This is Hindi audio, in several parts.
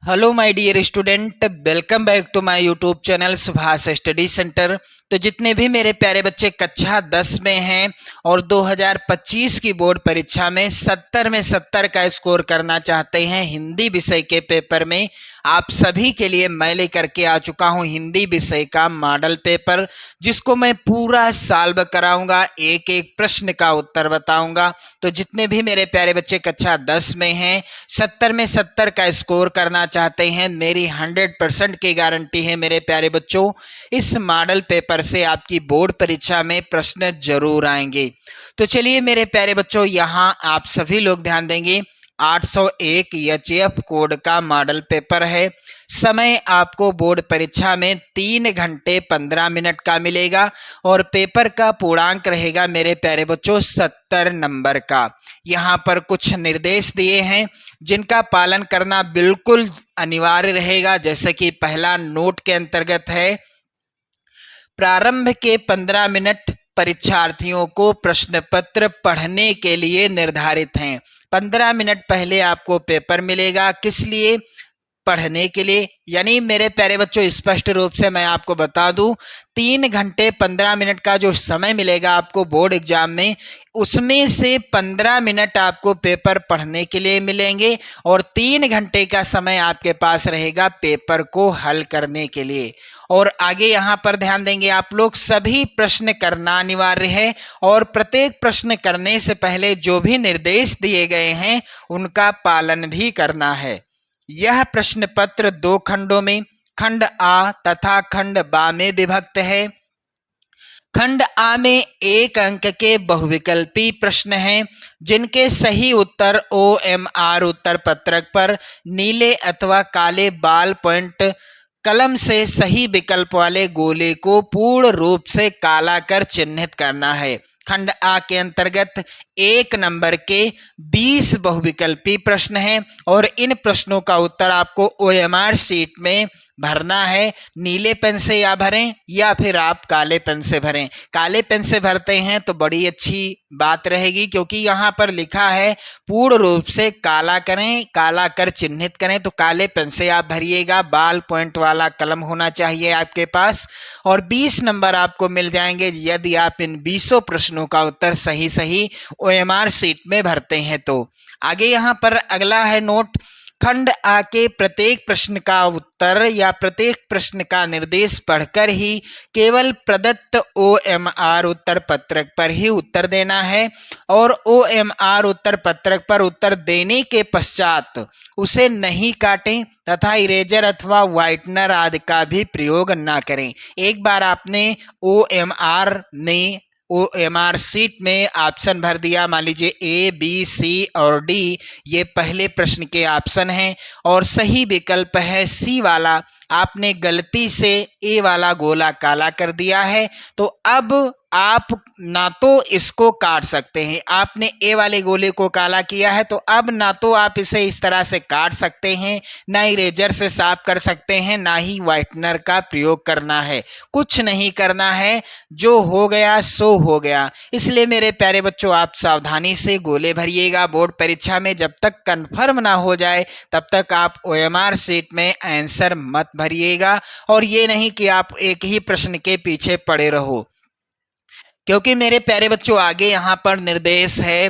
Hello my dear student, welcome back to my YouTube channel Subhash study centre. तो जितने भी मेरे प्यारे बच्चे कक्षा 10 में हैं और 2025 की बोर्ड परीक्षा में 70 में 70 का स्कोर करना चाहते हैं हिंदी विषय के पेपर में, आप सभी के लिए मैं लेकर के आ चुका हूं हिंदी विषय का मॉडल पेपर, जिसको मैं पूरा सॉल्व कराऊंगा, एक एक प्रश्न का उत्तर बताऊंगा। तो जितने भी मेरे प्यारे बच्चे कक्षा 10 में हैं, 70 में 70 का स्कोर करना चाहते हैं, मेरी 100% की गारंटी है मेरे प्यारे बच्चों, इस मॉडल पेपर से आपकी बोर्ड परीक्षा में प्रश्न जरूर आएंगे। तो चलिए मेरे प्यारे बच्चों, यहाँ आप सभी लोग ध्यान देंगे। 801 एचएफ कोड का मॉडल पेपर है। समय आपको बोर्ड परीक्षा में 3 घंटे 15 मिनट का मिलेगा और पेपर का पूर्णांक रहेगा मेरे प्यारे बच्चों 70 नंबर का। यहाँ पर कुछ निर्देश दिए हैं जिनका पालन करना बिल्कुल अनिवार्य रहेगा। जैसे कि पहला नोट के अंतर्गत है, प्रारंभ के 15 मिनट परीक्षार्थियों को प्रश्न पत्र पढ़ने के लिए निर्धारित हैं। 15 मिनट पहले आपको पेपर मिलेगा, किस लिए? पढ़ने के लिए। यानी मेरे प्यारे बच्चों, स्पष्ट रूप से मैं आपको बता दूं, 3 घंटे 15 मिनट का जो समय मिलेगा आपको बोर्ड एग्जाम में, उसमें से 15 मिनट आपको पेपर पढ़ने के लिए मिलेंगे और 3 घंटे का समय आपके पास रहेगा पेपर को हल करने के लिए। और आगे यहाँ पर ध्यान देंगे आप लोग, सभी प्रश्न करना अनिवार्य है और प्रत्येक प्रश्न करने से पहले जो भी निर्देश दिए गए हैं उनका पालन भी करना है। यह प्रश्न पत्र 2 खंडों में, खंड आ तथा खंड बा में विभक्त है। खंड आ में 1 अंक के बहुविकल्पी प्रश्न हैं जिनके सही उत्तर OMR उत्तर पत्रक पर नीले अथवा काले बाल पॉइंट कलम से सही विकल्प वाले गोले को पूर्ण रूप से काला कर चिन्हित करना है। खंड आ के अंतर्गत 1 नंबर के 20 बहुविकल्पी प्रश्न हैं और इन प्रश्नों का उत्तर आपको OMR शीट में भरना है। नीले पेन से या भरें या फिर आप काले पेन से भरें। काले पेन से भरते हैं तो बड़ी अच्छी बात रहेगी, क्योंकि यहाँ पर लिखा है पूर्ण रूप से काला करें, काला कर चिन्हित करें। तो काले पेन से आप भरिएगा, बाल पॉइंट वाला कलम होना चाहिए आपके पास और 20 नंबर आपको मिल जाएंगे यदि आप इन 20 प्रश्नों का उत्तर सही सही OMR शीट में भरते हैं। तो आगे यहाँ पर अगला है नोट, खंड आ के प्रत्येक प्रश्न का उत्तर या प्रत्येक प्रश्न का निर्देश पढ़कर ही केवल प्रदत्त OMR उत्तर पत्रक पर ही उत्तर देना है और OMR उत्तर पत्रक पर उत्तर देने के पश्चात उसे नहीं काटें तथा इरेजर अथवा व्हाइटनर आदि का भी प्रयोग ना करें। एक बार आपने OMR शीट में ऑप्शन भर दिया, मान लीजिए A, B, C और D, ये पहले प्रश्न के ऑप्शन हैं और सही विकल्प है C वाला। आपने गलती से A वाला गोला काला कर दिया है, तो अब आप ना तो इसको काट सकते हैं, आपने A वाले गोले को काला किया है तो अब ना तो आप इसे इस तरह से काट सकते हैं, ना इरेजर से साफ कर सकते हैं, ना ही व्हाइटनर का प्रयोग करना है। कुछ नहीं करना है, जो हो गया सो हो गया। इसलिए मेरे प्यारे बच्चों, आप सावधानी से गोले भरिएगा। बोर्ड परीक्षा में जब तक कंफर्म ना हो जाए तब तक आप OMR शीट में आंसर मत भरिएगा और ये नहीं कि आप एक ही प्रश्न के पीछे पड़े रहो, क्योंकि मेरे प्यारे बच्चों आगे यहाँ पर निर्देश है,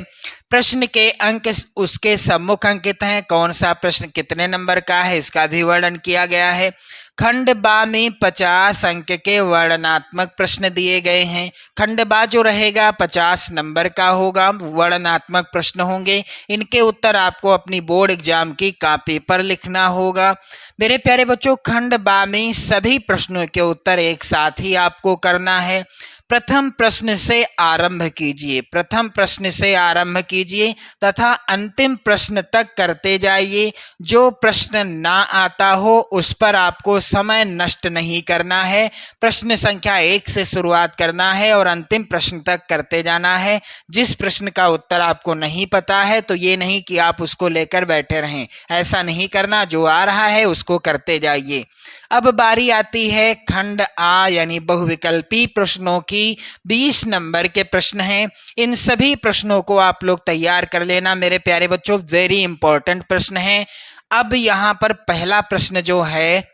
प्रश्न के अंक उसके सम्मुख अंकित हैं, कौन सा प्रश्न कितने नंबर का है इसका भी वर्णन किया गया है। खंड बा में 50 अंक के वर्णनात्मक प्रश्न दिए गए हैं। खंड बा जो रहेगा 50 नंबर का होगा, वर्णनात्मक प्रश्न होंगे। इनके उत्तर आपको अपनी बोर्ड एग्जाम की कॉपी पर लिखना होगा। मेरे प्यारे बच्चों, खंड बा में सभी प्रश्नों के उत्तर एक साथ ही आपको करना है। प्रथम प्रश्न से आरंभ कीजिए, प्रथम प्रश्न से आरंभ कीजिए तथा अंतिम प्रश्न तक करते जाइए। जो प्रश्न ना आता हो उस पर आपको समय नष्ट नहीं करना है। प्रश्न संख्या 1 से शुरुआत करना है और अंतिम प्रश्न तक करते जाना है। जिस प्रश्न का उत्तर आपको नहीं पता है तो ये नहीं कि आप उसको लेकर बैठे रहें, ऐसा नहीं करना, जो आ रहा है उसको करते जाइए। अब बारी आती है खंड आ यानी बहुविकल्पी प्रश्नों की। 20 नंबर के प्रश्न हैं। इन सभी प्रश्नों को आप लोग तैयार कर लेना मेरे प्यारे बच्चों, वेरी इंपॉर्टेंट प्रश्न हैं। अब यहाँ पर पहला प्रश्न जो है,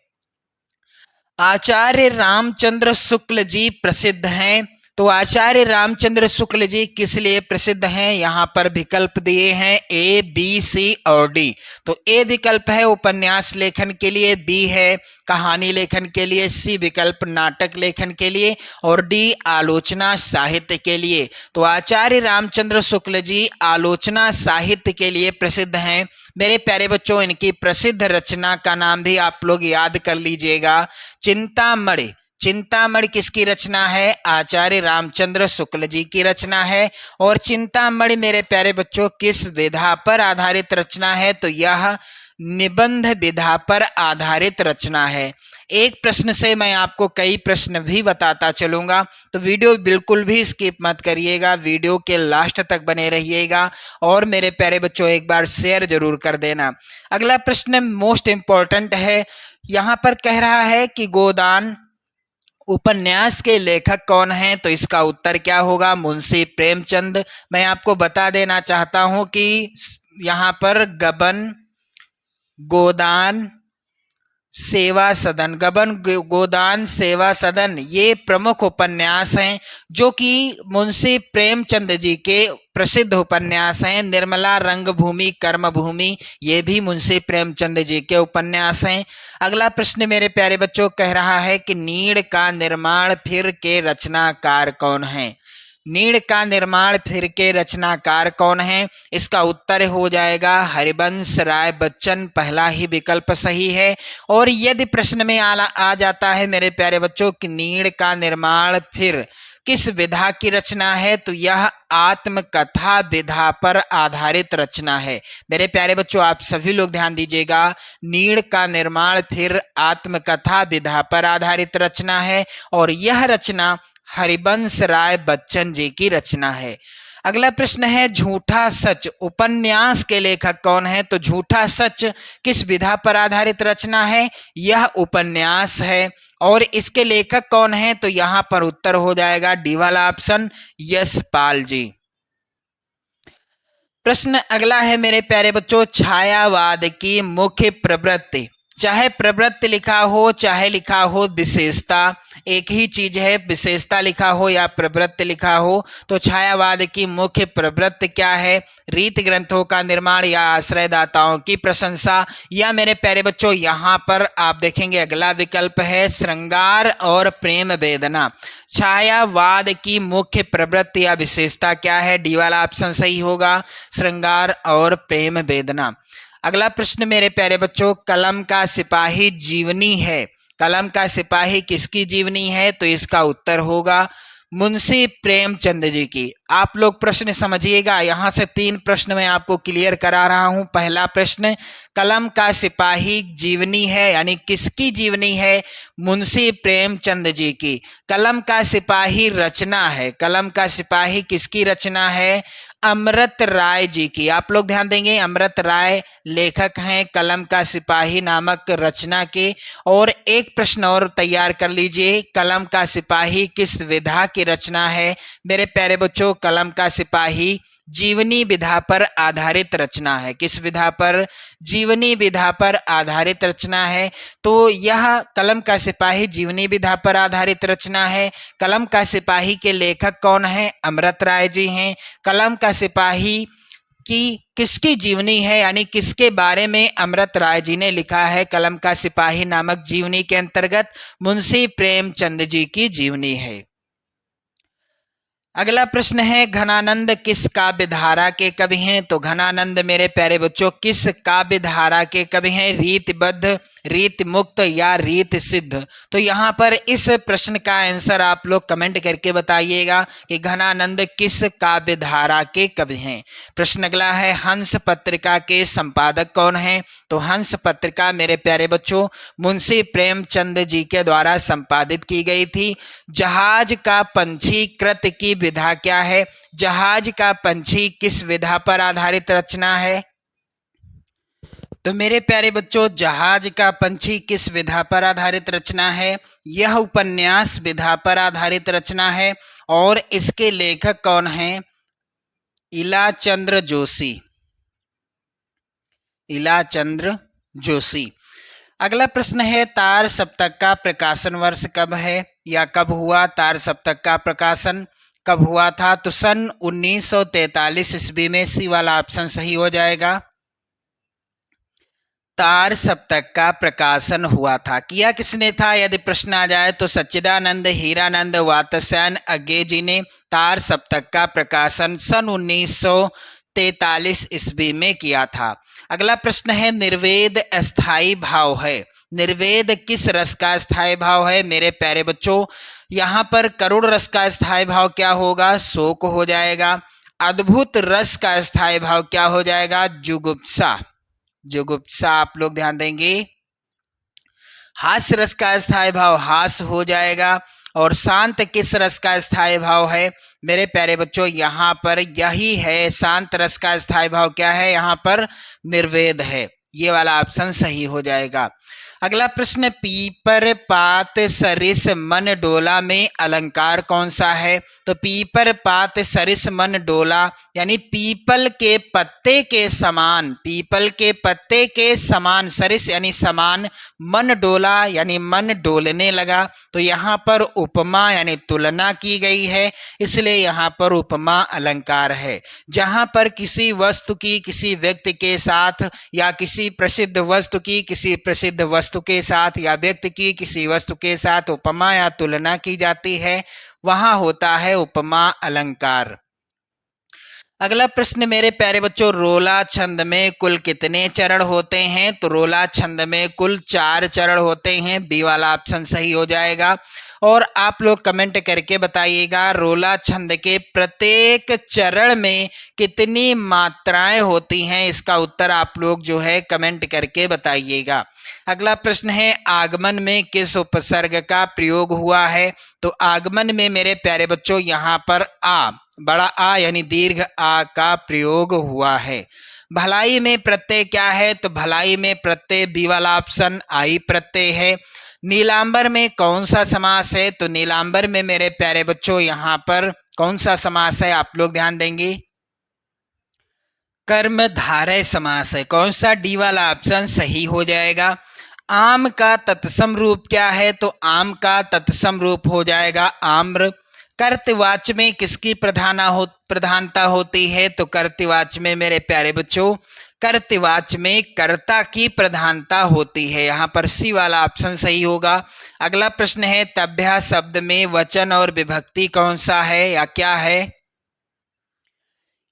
आचार्य रामचंद्र शुक्ल जी प्रसिद्ध हैं, तो आचार्य रामचंद्र शुक्ल जी किस लिए प्रसिद्ध हैं? यहाँ पर विकल्प दिए हैं ए, बी, सी और डी। तो ए विकल्प है उपन्यास लेखन के लिए, बी है कहानी लेखन के लिए, सी विकल्प नाटक लेखन के लिए और डी आलोचना साहित्य के लिए। तो आचार्य रामचंद्र शुक्ल जी आलोचना साहित्य के लिए प्रसिद्ध हैं। मेरे प्यारे बच्चों, इनकी प्रसिद्ध रचना का नाम भी आप लोग याद कर लीजिएगा, चिंतामणि। चिंतामणि किसकी रचना है? आचार्य रामचंद्र शुक्ल जी की रचना है। और चिंतामणि मेरे प्यारे बच्चों किस विधा पर आधारित रचना है? तो यह निबंध विधा पर आधारित रचना है। एक प्रश्न से मैं आपको कई प्रश्न भी बताता चलूंगा, तो वीडियो बिल्कुल भी स्किप मत करिएगा, वीडियो के लास्ट तक बने रहिएगा और मेरे प्यारे बच्चों एक बार शेयर जरूर कर देना। अगला प्रश्न मोस्ट इंपॉर्टेंट है। यहाँ पर कह रहा है कि गोदान उपन्यास के लेखक कौन हैं? तो इसका उत्तर क्या होगा? मुंशी प्रेमचंद। मैं आपको बता देना चाहता हूं कि यहाँ पर गबन, गोदान, सेवा सदन, गबन, गोदान, सेवा सदन ये प्रमुख उपन्यास हैं जो कि मुंशी प्रेमचंद जी के प्रसिद्ध उपन्यास हैं। निर्मला, रंगभूमि, कर्मभूमि ये भी मुंशी प्रेमचंद जी के उपन्यास हैं। अगला प्रश्न मेरे प्यारे बच्चों कह रहा है कि नीड़ का निर्माण फिर के रचनाकार कौन है? नीड़ का निर्माण फिर के रचनाकार कौन है? इसका उत्तर हो जाएगा हरिवंश राय बच्चन, पहला ही विकल्प सही है। और यदि प्रश्न में आ जाता है मेरे प्यारे बच्चों कि नीड़ का निर्माण फिर किस विधा की रचना है? तो यह आत्मकथा विधा पर आधारित रचना है। मेरे प्यारे बच्चों आप सभी लोग ध्यान दीजिएगा, नीड़ का निर्माण फिर आत्मकथा विधा पर आधारित रचना है और यह रचना हरिवंश राय बच्चन जी की रचना है। अगला प्रश्न है झूठा सच उपन्यास के लेखक कौन है? तो झूठा सच किस विधा पर आधारित रचना है? यह उपन्यास है। और इसके लेखक कौन है? तो यहां पर उत्तर हो जाएगा डी वाला ऑप्शन, यशपाल जी। प्रश्न अगला है मेरे प्यारे बच्चों, छायावाद की मुख्य प्रवृत्ति, चाहे प्रवृत्ति लिखा हो चाहे लिखा हो विशेषता, एक ही चीज है, विशेषता लिखा हो या प्रवृत्ति लिखा हो। तो छायावाद की मुख्य प्रवृत्ति क्या है? रीति ग्रंथों का निर्माण या आश्रयदाताओं की प्रशंसा, या मेरे प्यारे बच्चों यहाँ पर आप देखेंगे अगला विकल्प है श्रृंगार और प्रेम वेदना। छायावाद की मुख्य प्रवृत्ति या विशेषता क्या है? डी वाला ऑप्शन सही होगा, श्रृंगार और प्रेम वेदना। अगला प्रश्न मेरे प्यारे बच्चों, कलम का सिपाही जीवनी है, कलम का सिपाही किसकी जीवनी है? तो इसका उत्तर होगा मुंशी प्रेमचंद जी की। आप लोग प्रश्न समझिएगा, यहाँ से 3 प्रश्न मैं आपको क्लियर करा रहा हूँ। पहला प्रश्न, कलम का सिपाही जीवनी है यानी किसकी जीवनी है? मुंशी प्रेमचंद जी की। कलम का सिपाही रचना है, कलम का सिपाही किसकी रचना है? अमृत राय जी की। आप लोग ध्यान देंगे, अमृत राय लेखक हैं कलम का सिपाही नामक रचना के। और एक प्रश्न और तैयार कर लीजिए, कलम का सिपाही किस विधा की रचना है? मेरे प्यारे बच्चों, कलम का सिपाही जीवनी विधा पर आधारित रचना है। किस विधा पर? जीवनी विधा पर आधारित रचना है। तो यह कलम का सिपाही जीवनी विधा पर आधारित रचना है। कलम का सिपाही के लेखक कौन है? अमृत राय जी हैं। कलम का सिपाही की किसकी जीवनी है यानी किसके बारे में अमृत राय जी ने लिखा है? कलम का सिपाही नामक जीवनी के अंतर्गत मुंशी प्रेमचंद जी की जीवनी है। अगला प्रश्न है, घनानंद किस काव्य धारा के कवि हैं? तो घनानंद मेरे प्यारे बच्चों किस काव्य धारा के कवि हैं? रीतिबद्ध, रीति मुक्त या रीति सिद्ध? तो यहाँ पर इस प्रश्न का आंसर आप लोग कमेंट करके बताइएगा कि घनानंद किस काव्य धारा के कवि हैं। प्रश्न अगला है, हंस पत्रिका के संपादक कौन हैं? तो हंस पत्रिका मेरे प्यारे बच्चों मुंशी प्रेमचंद जी के द्वारा संपादित की गई थी। जहाज का पंछी कृत की विधा क्या है? जहाज का पंछी किस विधा पर आधारित रचना है? तो मेरे प्यारे बच्चों, जहाज का पंछी किस विधा पर आधारित रचना है? यह उपन्यास विधा पर आधारित रचना है। और इसके लेखक कौन हैं? इलाचंद्र जोशी, इलाचंद्र जोशी। अगला प्रश्न है, तार सप्तक का प्रकाशन वर्ष कब है या कब हुआ? तार सप्तक का प्रकाशन कब हुआ था? तो सन 1943 ईस्वी में। सी वाला ऑप्शन सही हो जाएगा। तार सप्तक का प्रकाशन हुआ था। किया किसने था यदि प्रश्न आ जाए तो सच्चिदानंद हीरानंद वात्स्यायन अज्ञे जी ने तार सप्तक का प्रकाशन सन 1943 ईस्वी में किया था। अगला प्रश्न है, निर्वेद अस्थाई भाव है। निर्वेद किस रस का स्थायी भाव है मेरे प्यारे बच्चों? यहाँ पर करुण रस का स्थायी भाव क्या होगा? शोक हो जाएगा। अद्भुत रस का स्थायी भाव क्या हो जाएगा? जुगुप्सा। जुगुप्सा आप लोग ध्यान देंगे। हास्य रस का स्थायी भाव हास हो जाएगा। और शांत किस रस का स्थायी भाव है मेरे प्यारे बच्चों? यहाँ पर यही है, शांत रस का स्थायी भाव क्या है? यहाँ पर निर्वेद है। ये वाला ऑप्शन सही हो जाएगा। अगला प्रश्न, पीपर पात सरिस मन डोला में अलंकार कौन सा है? तो पीपर पात सरिस मन डोला यानी पीपल के पत्ते के समान, पीपल के पत्ते के समान, सरिस यानी समान, मन डोला यानी मन डोलने लगा। तो यहाँ पर उपमा यानी तुलना की गई है, इसलिए यहाँ पर उपमा अलंकार है। जहाँ पर किसी वस्तु की किसी व्यक्ति के साथ या किसी प्रसिद्ध वस्तु की किसी प्रसिद्ध वस्तु के साथ या व्यक्ति की किसी वस्तु के साथ उपमा या तुलना की जाती है, वहां होता है उपमा अलंकार। अगला प्रश्न मेरे प्यारे बच्चों, रोला छंद में कुल कितने चरण होते हैं? तो रोला छंद में कुल 4 चरण होते हैं। बी वाला ऑप्शन सही हो जाएगा। और आप लोग कमेंट करके बताइएगा रोला छंद के प्रत्येक चरण में कितनी मात्राएं होती हैं, इसका उत्तर आप लोग जो है कमेंट करके बताइएगा। अगला प्रश्न है, आगमन में किस उपसर्ग का प्रयोग हुआ है? तो आगमन में मेरे प्यारे बच्चों यहाँ पर आ, बड़ा आ यानी दीर्घ आ का प्रयोग हुआ है। भलाई में प्रत्यय क्या है? तो भलाई में प्रत्यय बी वाला ऑप्शन आई प्रत्यय है। नीलांबर में कौन सा समास है? तो नीलांबर में मेरे प्यारे बच्चों यहाँ पर कौन सा समास है? आप लोग ध्यान देंगे, कर्मधारय समास है। कौन सा? डी वाला ऑप्शन सही हो जाएगा। आम का तत्सम रूप क्या है? तो आम का तत्सम रूप हो जाएगा आम्र। कर्तवाच्य में किसकी प्रधानता होती है? तो कर्तवाच्य में मेरे प्यारे बच्चों कर्तवाच्य में कर्ता की प्रधानता होती है। यहाँ पर सी वाला ऑप्शन सही होगा। अगला प्रश्न है, तभ्या शब्द में वचन और विभक्ति कौन सा है या क्या है?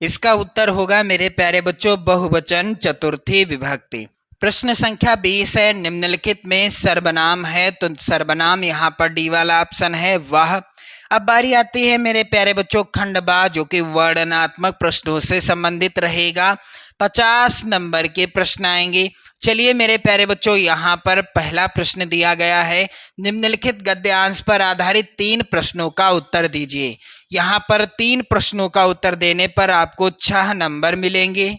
इसका उत्तर होगा मेरे प्यारे बच्चों बहुवचन चतुर्थी विभक्ति। प्रश्न संख्या 20 है, निम्नलिखित में सर्वनाम है। तो सर्वनाम यहाँ पर डी वाला ऑप्शन है वह। अब बारी आती है मेरे प्यारे बच्चों खंडबा, जो कि वर्णनात्मक प्रश्नों से संबंधित रहेगा। 50 नंबर के प्रश्न आएंगे। चलिए मेरे प्यारे बच्चों, यहाँ पर पहला प्रश्न दिया गया है, निम्नलिखित गद्यांश पर आधारित 3 प्रश्नों का उत्तर दीजिए। यहाँ पर 3 प्रश्नों का उत्तर देने पर आपको 6 नंबर मिलेंगे।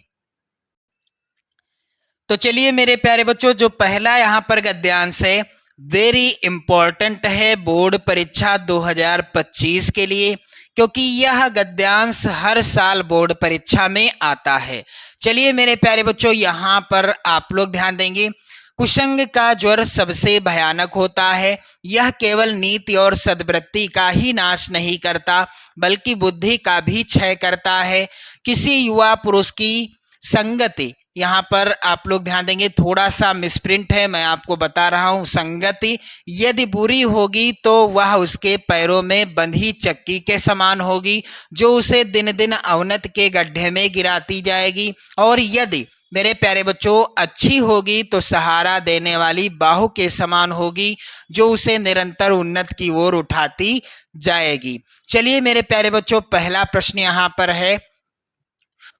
तो चलिए मेरे प्यारे बच्चों, जो पहला यहाँ पर गद्यांश है वेरी इंपॉर्टेंट है बोर्ड परीक्षा 2025 के लिए, क्योंकि यह गद्यांश हर साल बोर्ड परीक्षा में आता है। चलिए मेरे प्यारे बच्चों, यहाँ पर आप लोग ध्यान देंगे। कुसंग का ज्वर सबसे भयानक होता है। यह केवल नीति और सद्वृत्ति का ही नाश नहीं करता, बल्कि बुद्धि का भी क्षय करता है। किसी युवा पुरुष की संगति, यहाँ पर आप लोग ध्यान देंगे, थोड़ा सा मिसप्रिंट है, मैं आपको बता रहा हूँ। संगति यदि बुरी होगी तो वह उसके पैरों में बंधी चक्की के समान होगी, जो उसे दिन दिन अवनत के गड्ढे में गिराती जाएगी। और यदि मेरे प्यारे बच्चों अच्छी होगी तो सहारा देने वाली बाहु के समान होगी, जो उसे निरंतर उन्नत की ओर उठाती जाएगी। चलिए मेरे प्यारे बच्चों, पहला प्रश्न यहाँ पर है,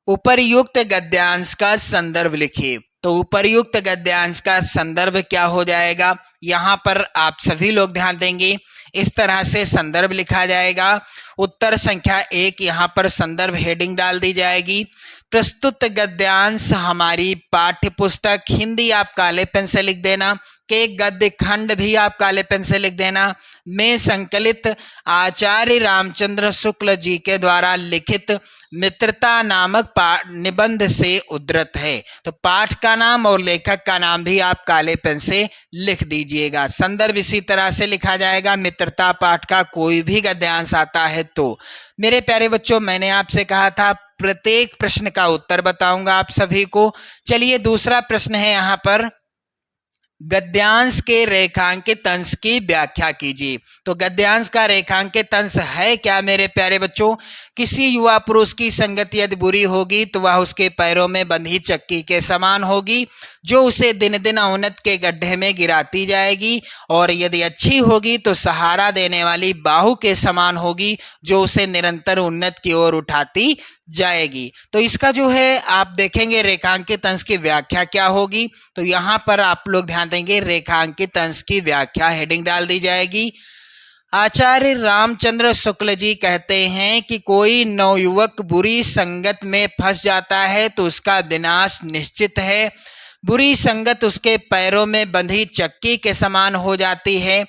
उपर्युक्त गद्यांश का संदर्भ लिखिए। तो उपर्युक्त गद्यांश का संदर्भ क्या हो जाएगा? यहाँ पर आप सभी लोग ध्यान देंगे, इस तरह से संदर्भ लिखा जाएगा। उत्तर संख्या 1, यहाँ पर संदर्भ हेडिंग डाल दी जाएगी। प्रस्तुत गद्यांश हमारी पाठ्य पुस्तक हिंदी आप काले पेन से लिख देना, के गद्य खंड भी आप काले पेन से लिख देना, में संकलित आचार्य रामचंद्र शुक्ल जी के द्वारा लिखित मित्रता नामक निबंध से उद्धृत है। तो पाठ का नाम और लेखक का नाम भी आप काले पेन से लिख दीजिएगा। संदर्भ इसी तरह से लिखा जाएगा, मित्रता पाठ का कोई भी गद्यांश आता है तो। मेरे प्यारे बच्चों, मैंने आपसे कहा था प्रत्येक प्रश्न का उत्तर बताऊंगा आप सभी को। चलिए दूसरा प्रश्न है यहाँ पर, गद्यांश के रेखांकित अंश की व्याख्या कीजिए। तो गद्यांश का रेखांकित अंश है क्या मेरे प्यारे बच्चों? किसी युवा पुरुष की संगति यदि बुरी होगी तो वह उसके पैरों में बंधी चक्की के समान होगी, जो उसे दिन दिन अवनत के गड्ढे में गिराती जाएगी, और यदि अच्छी होगी तो सहारा देने वाली बाहु के समान होगी, जो उसे निरंतर उन्नत की ओर उठाती जाएगी। तो इसका जो है आप देखेंगे रेखांकित अंश की व्याख्या क्या होगी। तो यहाँ पर आप लोग ध्यान देंगे, रेखांकित अंश की व्याख्या हेडिंग डाल दी जाएगी। आचार्य रामचंद्र शुक्ल जी कहते हैं कि कोई नवयुवक बुरी संगत में फंस जाता है तो उसका विनाश निश्चित है। बुरी संगत उसके पैरों में बंधी चक्की के समान हो जाती है।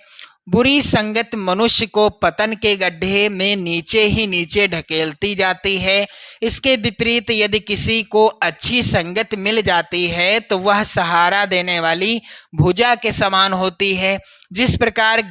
बुरी संगत मनुष्य को पतन के गड्ढे में नीचे ही नीचे ढकेलती जाती है। इसके विपरीत यदि किसी को अच्छी संगत मिल जाती है तो वह सहारा देने वाली भुजा के समान होती है। जिस प्रकार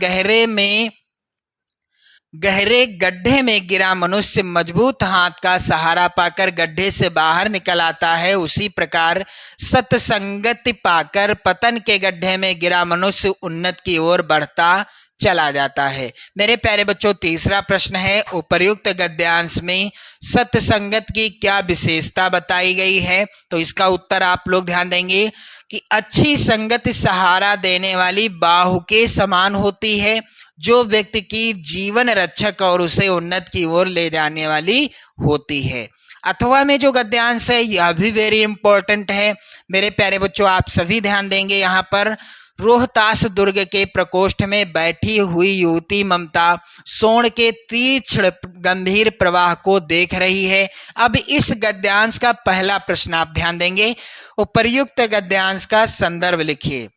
गहरे गड्ढे में गिरा मनुष्य मजबूत हाथ का सहारा पाकर गड्ढे से बाहर निकल आता है, उसी प्रकार सत्संगति पाकर पतन के गड्ढे में गिरा मनुष्य उन्नत की ओर बढ़ता चला जाता है। मेरे प्यारे बच्चों, तीसरा प्रश्न है, उपर्युक्त गद्यांश में सत्संगत की क्या विशेषता बताई गई है? तो इसका उत्तर आप लोग ध्यान देंगे कि अच्छी संगत सहारा देने वाली बाहु के समान होती है, जो व्यक्ति की जीवन रक्षक और उसे उन्नत की ओर ले जाने वाली होती है। अथवा में जो गद्यांश है यह भी वेरी इंपॉर्टेंट है। मेरे प्यारे बच्चों, आप सभी ध्यान देंगे, यहाँ पर रोहतास दुर्ग के प्रकोष्ठ में बैठी हुई युवती ममता सोन के तीक्ष्ण गंभीर प्रवाह को देख रही है। अब इस गद्यांश का पहला प्रश्न आप ध्यान देंगे, उपर्युक्त गद्यांश का संदर्भ लिखिए।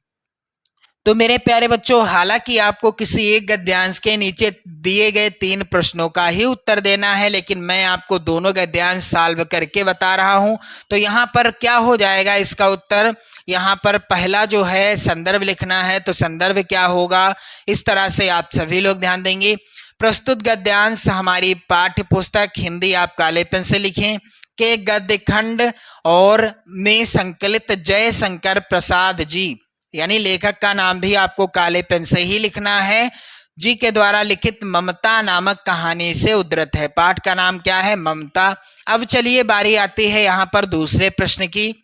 तो मेरे प्यारे बच्चों, हालांकि आपको किसी एक गद्यांश के नीचे दिए गए 3 प्रश्नों का ही उत्तर देना है, लेकिन मैं आपको दोनों गद्यांश सॉल्व करके बता रहा हूं। तो यहाँ पर क्या हो जाएगा इसका उत्तर? यहाँ पर पहला जो है संदर्भ लिखना है, तो संदर्भ क्या होगा इस तरह से आप सभी लोग ध्यान देंगे। प्रस्तुत गद्यांश हमारी पाठ्य पुस्तक हिंदी आप काले पेन से लिखें के गद्य खंड और में संकलित जयशंकर प्रसाद जी, यानी लेखक का नाम भी आपको काले पेन से ही लिखना है, जी के द्वारा लिखित ममता नामक कहानी से उद्धृत है। पाठ का नाम क्या है? ममता। अब चलिए बारी आती है यहाँ पर दूसरे प्रश्न की।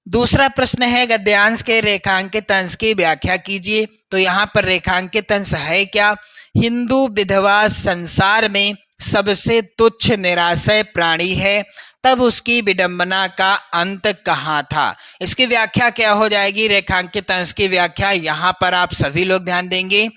दूसरा प्रश्न है, गद्यांश के रेखांकित अंश की व्याख्या कीजिए। तो यहाँ पर रेखांकित अंश है क्या? हिंदू विधवा संसार में सबसे तुच्छ निराशय प्राणी है, तब उसकी विडंबना का अंत कहाँ था? इसकी व्याख्या क्या हो जाएगी? रेखांकित अंश की व्याख्या यहाँ पर आप सभी लोग ध्यान देंगे।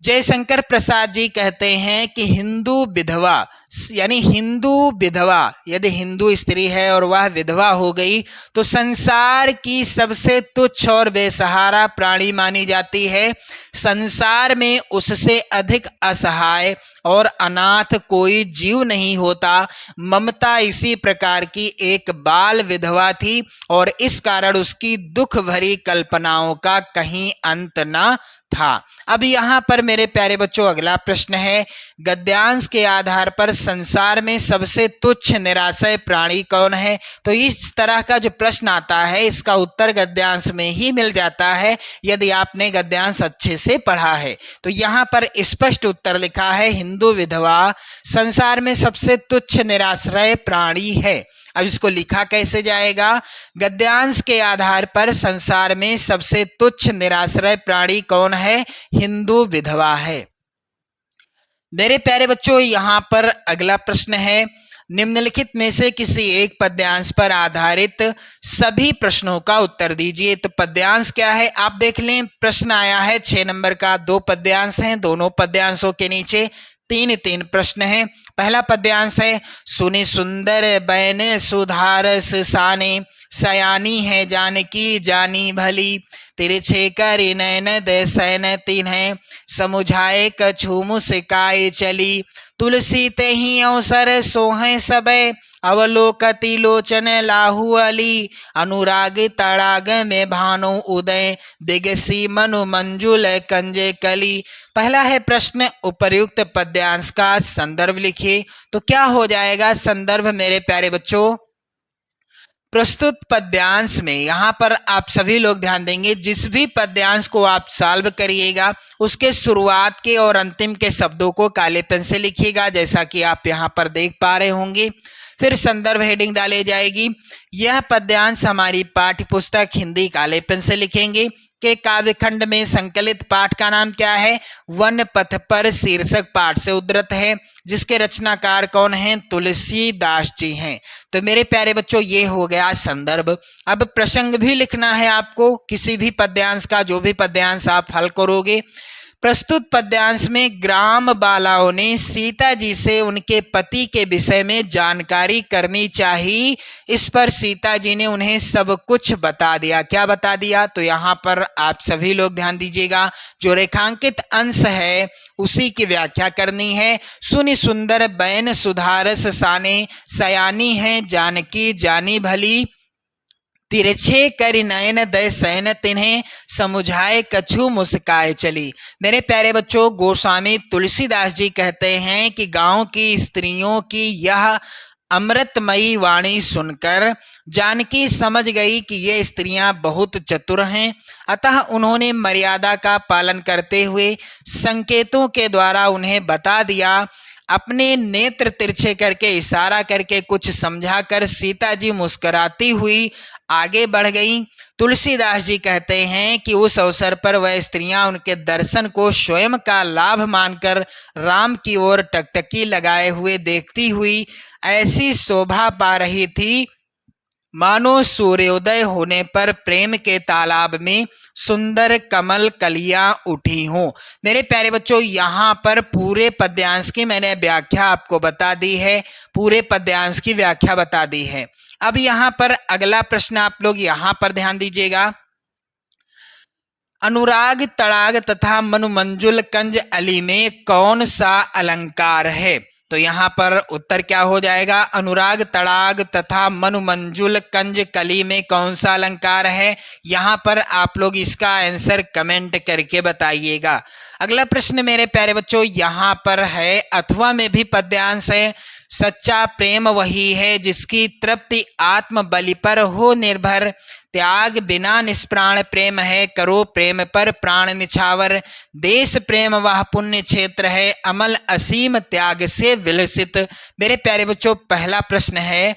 जयशंकर प्रसाद जी कहते हैं कि हिंदू विधवा, यानी हिंदू विधवा, यदि हिंदू स्त्री है और वह विधवा हो गई तो संसार की सबसे तुच्छ और बेसहारा प्राणी मानी जाती है। संसार में उससे अधिक असहाय और अनाथ कोई जीव नहीं होता। ममता इसी प्रकार की एक बाल विधवा थी और इस कारण उसकी दुख भरी कल्पनाओं का कहीं अंत न था। अब यहाँ पर मेरे प्यारे बच्चों अगला प्रश्न है, गद्यांश के आधार पर संसार में सबसे तुच्छ निराशय प्राणी कौन है? तो इस तरह का जो प्रश्न आता है इसका उत्तर गद्यांश में ही मिल जाता है यदि आपने गद्यांश अच्छे से पढ़ा है। तो यहाँ पर स्पष्ट उत्तर लिखा है, हिंदू विधवा संसार में सबसे तुच्छ निराश्रय प्राणी है। अब इसको लिखा कैसे जाएगा? गद्यांश के आधार पर संसार में सबसे तुच्छ निराश्रय प्राणी कौन है? हिंदू विधवा है। मेरे प्यारे बच्चों, यहाँ पर अगला प्रश्न है, निम्नलिखित में से किसी एक पद्यांश पर आधारित सभी प्रश्नों का उत्तर दीजिए। तो पद्यांश क्या है आप देख लें। प्रश्न आया है 6 नंबर का, 2 पद्यांश हैं, दोनों पद्यांशों के नीचे 3 प्रश्न हैं। पहला पद्यांश है, सुनि सुंदर बैन सुधारस साने सयानी है जानकी जानी भली। तिरछे करि नयन दैसैन तिन्ह समुझाए कछु मुस्काए चली। तुलसी तेहि अवसर सोहै सबे अवलोकति लोचन लाहु अली। अनुराग तड़ाग में भानु उदय दिगसी मनु मंजुल कंजे कली। पहला है प्रश्न, उपर्युक्त पद्यांश का संदर्भ लिखिए। तो क्या हो जाएगा संदर्भ मेरे प्यारे बच्चों? प्रस्तुत पद्यांश में यहाँ पर आप सभी लोग ध्यान देंगे, जिस भी पद्यांश को आप सॉल्व करिएगा उसके शुरुआत के और अंतिम के शब्दों को काले पेन से लिखिएगा, जैसा कि आप यहाँ पर देख पा रहे होंगे। फिर संदर्भ हेडिंग डाली जाएगी। यह पद्यांश हमारी पाठ्य पुस्तक हिंदी काले पेन से लिखेंगे के काव्यखंड में संकलित पाठ का नाम क्या है? वन पथ पर शीर्षक पाठ से उद्धृत है, जिसके रचनाकार कौन हैं? तुलसीदास जी हैं। तो मेरे प्यारे बच्चों ये हो गया संदर्भ। अब प्रसंग भी लिखना है आपको किसी भी पद्यांश का, जो भी पद्यांश आप हल करोगे। प्रस्तुत पद्यांश में ग्राम बालाओं ने सीता जी से उनके पति के विषय में जानकारी करनी चाहिए। इस पर सीता जी ने उन्हें सब कुछ बता दिया। क्या बता दिया? तो यहाँ पर आप सभी लोग ध्यान दीजिएगा, जो रेखांकित अंश है उसी की व्याख्या करनी है। सुनि सुंदर बैन सुधारस साने सयानी है जानकी जानी भली। तिरछे करि नयन दैसैन तिन्ह समुझाए कछु मुस्काए चली। मेरे प्यारे बच्चों, गोस्वामी तुलसीदास जी कहते हैं कि गांव की स्त्रियों की यह अमृतमयी वाणी सुनकर जानकी समझ गई कि ये स्त्रियां बहुत चतुर हैं। अतः उन्होंने मर्यादा का पालन करते हुए संकेतों के द्वारा उन्हें बता दिया। अपने नेत्र तिरछे करके इशारा करके कुछ समझाकर सीता जी मुस्कुराती हुई आगे बढ़ गई। तुलसीदास जी कहते हैं कि उस अवसर पर वह स्त्रियां उनके दर्शन को स्वयं का लाभ मानकर राम की ओर टकटकी लगाए हुए देखती हुई ऐसी शोभा पा रही थी मानो सूर्योदय होने पर प्रेम के तालाब में सुंदर कमल कलियां उठी हों। मेरे प्यारे बच्चों, यहाँ पर पूरे पद्यांश की मैंने व्याख्या आपको बता दी है, पूरे पद्यांश की व्याख्या बता दी है। अब यहाँ पर अगला प्रश्न आप लोग यहाँ पर ध्यान दीजिएगा। अनुराग तड़ाग तथा मनुमंजुल कंज अली में कौन सा अलंकार है? तो यहाँ पर उत्तर क्या हो जाएगा? अनुराग तड़ाग तथा मनुमंजुल कंज कली में कौन सा अलंकार है? यहाँ पर आप लोग इसका आंसर कमेंट करके बताइएगा। अगला प्रश्न मेरे प्यारे बच्चों यहाँ पर है, अथवा में भी पद्यांश है। सच्चा प्रेम वही है जिसकी तृप्ति आत्म बलि पर हो निर्भर। त्याग बिना निष्प्राण प्रेम है, करो प्रेम पर प्राण निछावर। देश प्रेम वह पुण्य क्षेत्र है, अमल असीम त्याग से विलसित। मेरे प्यारे बच्चों, पहला प्रश्न है,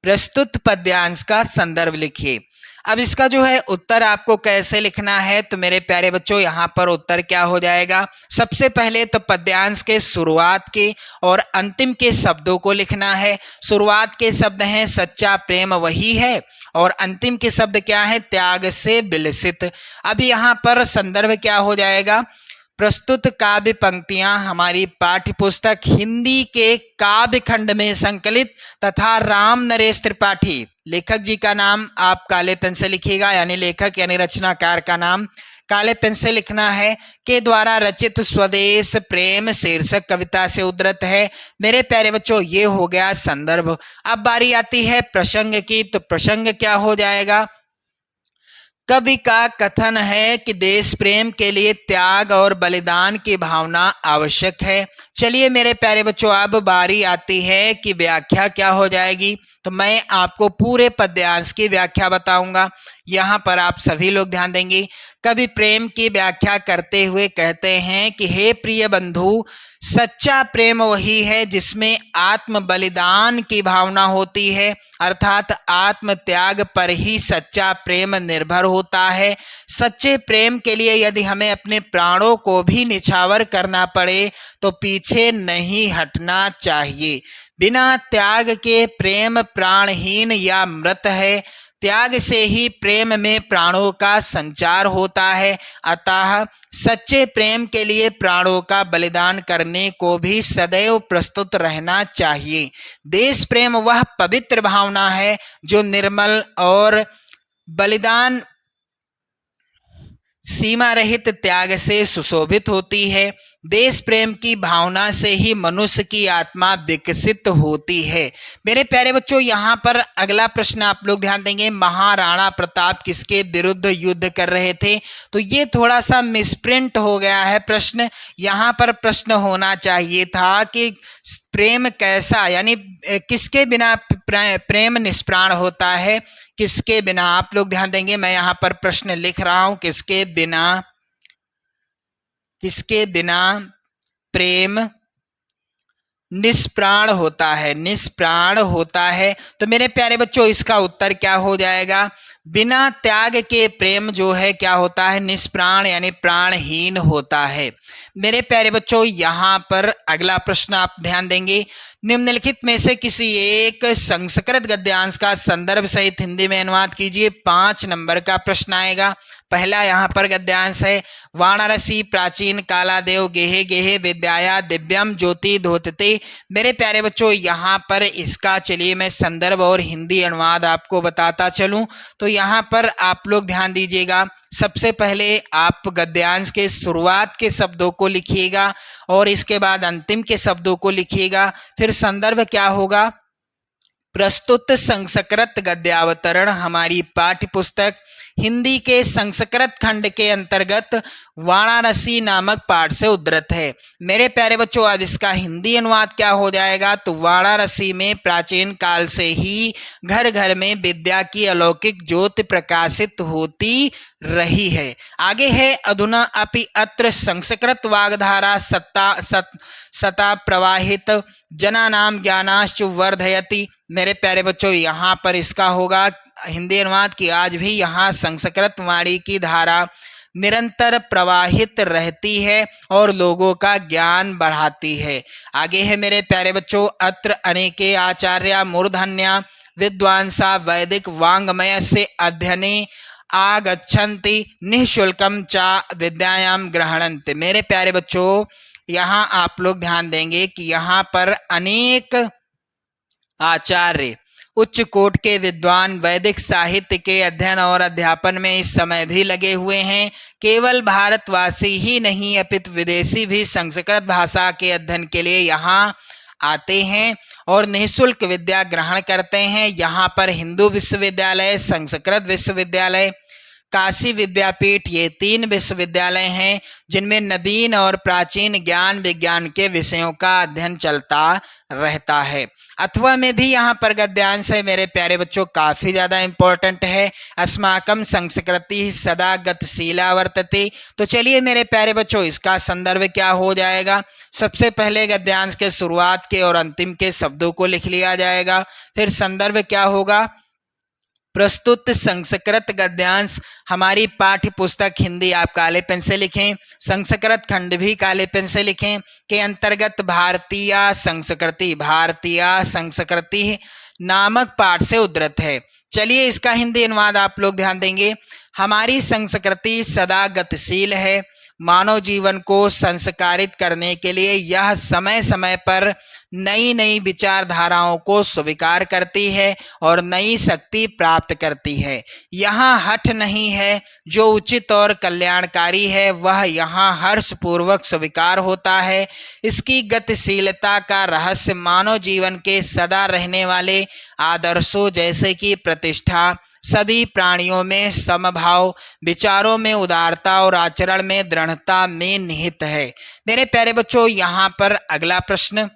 प्रस्तुत पद्यांश का संदर्भ लिखिए। अब इसका जो है उत्तर आपको कैसे लिखना है? तो मेरे प्यारे बच्चों, यहाँ पर उत्तर क्या हो जाएगा? सबसे पहले तो पद्यांश के शुरुआत के और अंतिम के शब्दों को लिखना है। शुरुआत के शब्द हैं सच्चा प्रेम वही है, और अंतिम के शब्द क्या है? त्याग से विलसित। अब यहाँ पर संदर्भ क्या हो जाएगा? प्रस्तुत काव्य पंक्तियां हमारी पाठ्य पुस्तक हिंदी के काव्य खंड में संकलित तथा राम नरेश त्रिपाठी, लेखक जी का नाम आप काले पेन से लिखिएगा, यानी लेखक यानी रचनाकार का नाम काले पेन से लिखना है, के द्वारा रचित स्वदेश प्रेम शीर्षक कविता से उद्धृत है। मेरे प्यारे बच्चों, ये हो गया संदर्भ। अब बारी आती है प्रसंग की। तो प्रसंग क्या हो जाएगा? कवि का कथन है कि देश प्रेम के लिए त्याग और बलिदान की भावना आवश्यक है। चलिए मेरे प्यारे बच्चों, अब बारी आती है कि व्याख्या क्या हो जाएगी। तो मैं आपको पूरे पद्यांश की व्याख्या बताऊंगा। यहाँ पर आप सभी लोग ध्यान देंगे। कवि प्रेम की व्याख्या करते हुए कहते हैं कि हे प्रिय बंधु, सच्चा प्रेम वही है जिसमें आत्म बलिदान की भावना होती है, अर्थात आत्म त्याग पर ही सच्चा प्रेम निर्भर होता है। सच्चे प्रेम के लिए यदि हमें अपने प्राणों को भी निछावर करना पड़े तो पीछे नहीं हटना चाहिए। बिना त्याग के प्रेम प्राणहीन या मृत है। त्याग से ही प्रेम में प्राणों का संचार होता है, अतः सच्चे प्रेम के लिए प्राणों का बलिदान करने को भी सदैव प्रस्तुत रहना चाहिए। देश प्रेम वह पवित्र भावना है जो निर्मल और बलिदान सीमा रहित त्याग से सुशोभित होती है। देश प्रेम की भावना से ही मनुष्य की आत्मा विकसित होती है। मेरे प्यारे बच्चों, यहाँ पर अगला प्रश्न आप लोग ध्यान देंगे, महाराणा प्रताप किसके विरुद्ध युद्ध कर रहे थे? तो ये थोड़ा सा मिसप्रिंट हो गया है प्रश्न। यहाँ पर प्रश्न होना चाहिए था कि प्रेम कैसा, यानी किसके बिना प्रेम निष्प्राण होता है, किसके बिना। आप लोग ध्यान देंगे, मैं यहाँ पर प्रश्न लिख रहा हूं, किसके बिना प्रेम निष्प्राण होता है, निष्प्राण होता है। तो मेरे प्यारे बच्चों, इसका उत्तर क्या हो जाएगा? बिना त्याग के प्रेम जो है क्या होता है? निष्प्राण यानी प्राणहीन होता है। मेरे प्यारे बच्चों, यहाँ पर अगला प्रश्न आप ध्यान देंगे, निम्नलिखित में से किसी एक संस्कृत गद्यांश का संदर्भ सहित हिंदी में अनुवाद कीजिए। 5 नंबर का प्रश्न आएगा। पहला यहाँ पर गद्यांश है, वाराणसी प्राचीन कालादेव गेहे गेहे विद्याया दिव्यम ज्योति धोतते। मेरे प्यारे बच्चों, यहाँ पर इसका चलिए मैं संदर्भ और हिंदी अनुवाद आपको बताता चलूं। तो यहाँ पर आप लोग ध्यान दीजिएगा, सबसे पहले आप गद्यांश के शुरुआत के शब्दों को लिखिएगा और इसके बाद अंतिम के शब्दों को लिखिएगा। फिर संदर्भ क्या होगा? प्रस्तुत संस्कृत गद्यावतरण हमारी पाठ्य पुस्तक हिंदी के संस्कृत खंड के अंतर्गत वाराणसी नामक पाठ से उद्धृत है। मेरे प्यारे बच्चों, अब इसका हिंदी अनुवाद क्या हो जाएगा? तो वाराणसी में प्राचीन काल से ही घर घर में विद्या की अलौकिक ज्योति प्रकाशित होती रही है। आगे है, अधुना अपि अत्र संस्कृत वाग्धारा सता प्रवाहित जनानाम ज्ञानाश्च वर्धयति। मेरे प्यारे बच्चों, यहाँ पर इसका होगा हिंदी अनुवाद की आज भी यहाँ संस्कृत वाणी की धारा निरंतर प्रवाहित रहती है और लोगों का ज्ञान बढ़ाती है। आगे है मेरे प्यारे बच्चों, अत्र अनेके आचार्य मूर्धन्या विद्वांसा वैदिक वांग्मय से अध्ययने आगच्छन्ति निःशुल्कम चा विद्यायाम ग्रहणन्ति। मेरे प्यारे बच्चों, यहाँ आप लोग ध्यान देंगे कि यहाँ पर अनेक आचार्य उच्च कोट के विद्वान वैदिक साहित्य के अध्ययन और अध्यापन में इस समय भी लगे हुए हैं। केवल भारतवासी ही नहीं अपितु विदेशी भी संस्कृत भाषा के अध्ययन के लिए यहाँ आते हैं और निःशुल्क विद्या ग्रहण करते हैं। यहाँ पर हिंदू विश्वविद्यालय, संस्कृत विश्वविद्यालय, काशी विद्यापीठ, ये 3 विश्वविद्यालय हैं जिनमें नवीन और प्राचीन ज्ञान विज्ञान के विषयों का अध्ययन चलता रहता है। अथवा में भी यहाँ पर गद्यांश है मेरे प्यारे बच्चों, काफी ज्यादा इंपॉर्टेंट है। अस्माकं संस्कृति सदा गतिशीला वर्तते। तो चलिए मेरे प्यारे बच्चों, इसका संदर्भ क्या हो जाएगा? सबसे पहले गद्यांश के शुरुआत के और अंतिम के शब्दों को लिख लिया जाएगा। फिर संदर्भ क्या होगा? प्रस्तुत संस्कृत गद्यांश हमारी पाठ्य पुस्तक हिंदी आप काले पेन से लिखें, संस्कृत खंड भी काले पेन से लिखें, के अंतर्गत भारतीय संस्कृति नामक पाठ से उद्धृत है। चलिए इसका हिंदी अनुवाद आप लोग ध्यान देंगे, हमारी संस्कृति सदा गतिशील है। मानव जीवन को संस्कारित करने के लिए यह समय समय पर नई नई विचारधाराओं को स्वीकार करती है और नई शक्ति प्राप्त करती है। यहाँ हठ नहीं है, जो उचित और कल्याणकारी है वह यहाँ हर्षपूर्वक स्वीकार होता है। इसकी गतिशीलता का रहस्य मानव जीवन के सदा रहने वाले आदर्शों जैसे कि प्रतिष्ठा, सभी प्राणियों में समभाव, विचारों में उदारता और आचरण में दृढ़ता में निहित है। मेरे प्यारे बच्चों, यहाँ पर अगला प्रश्न,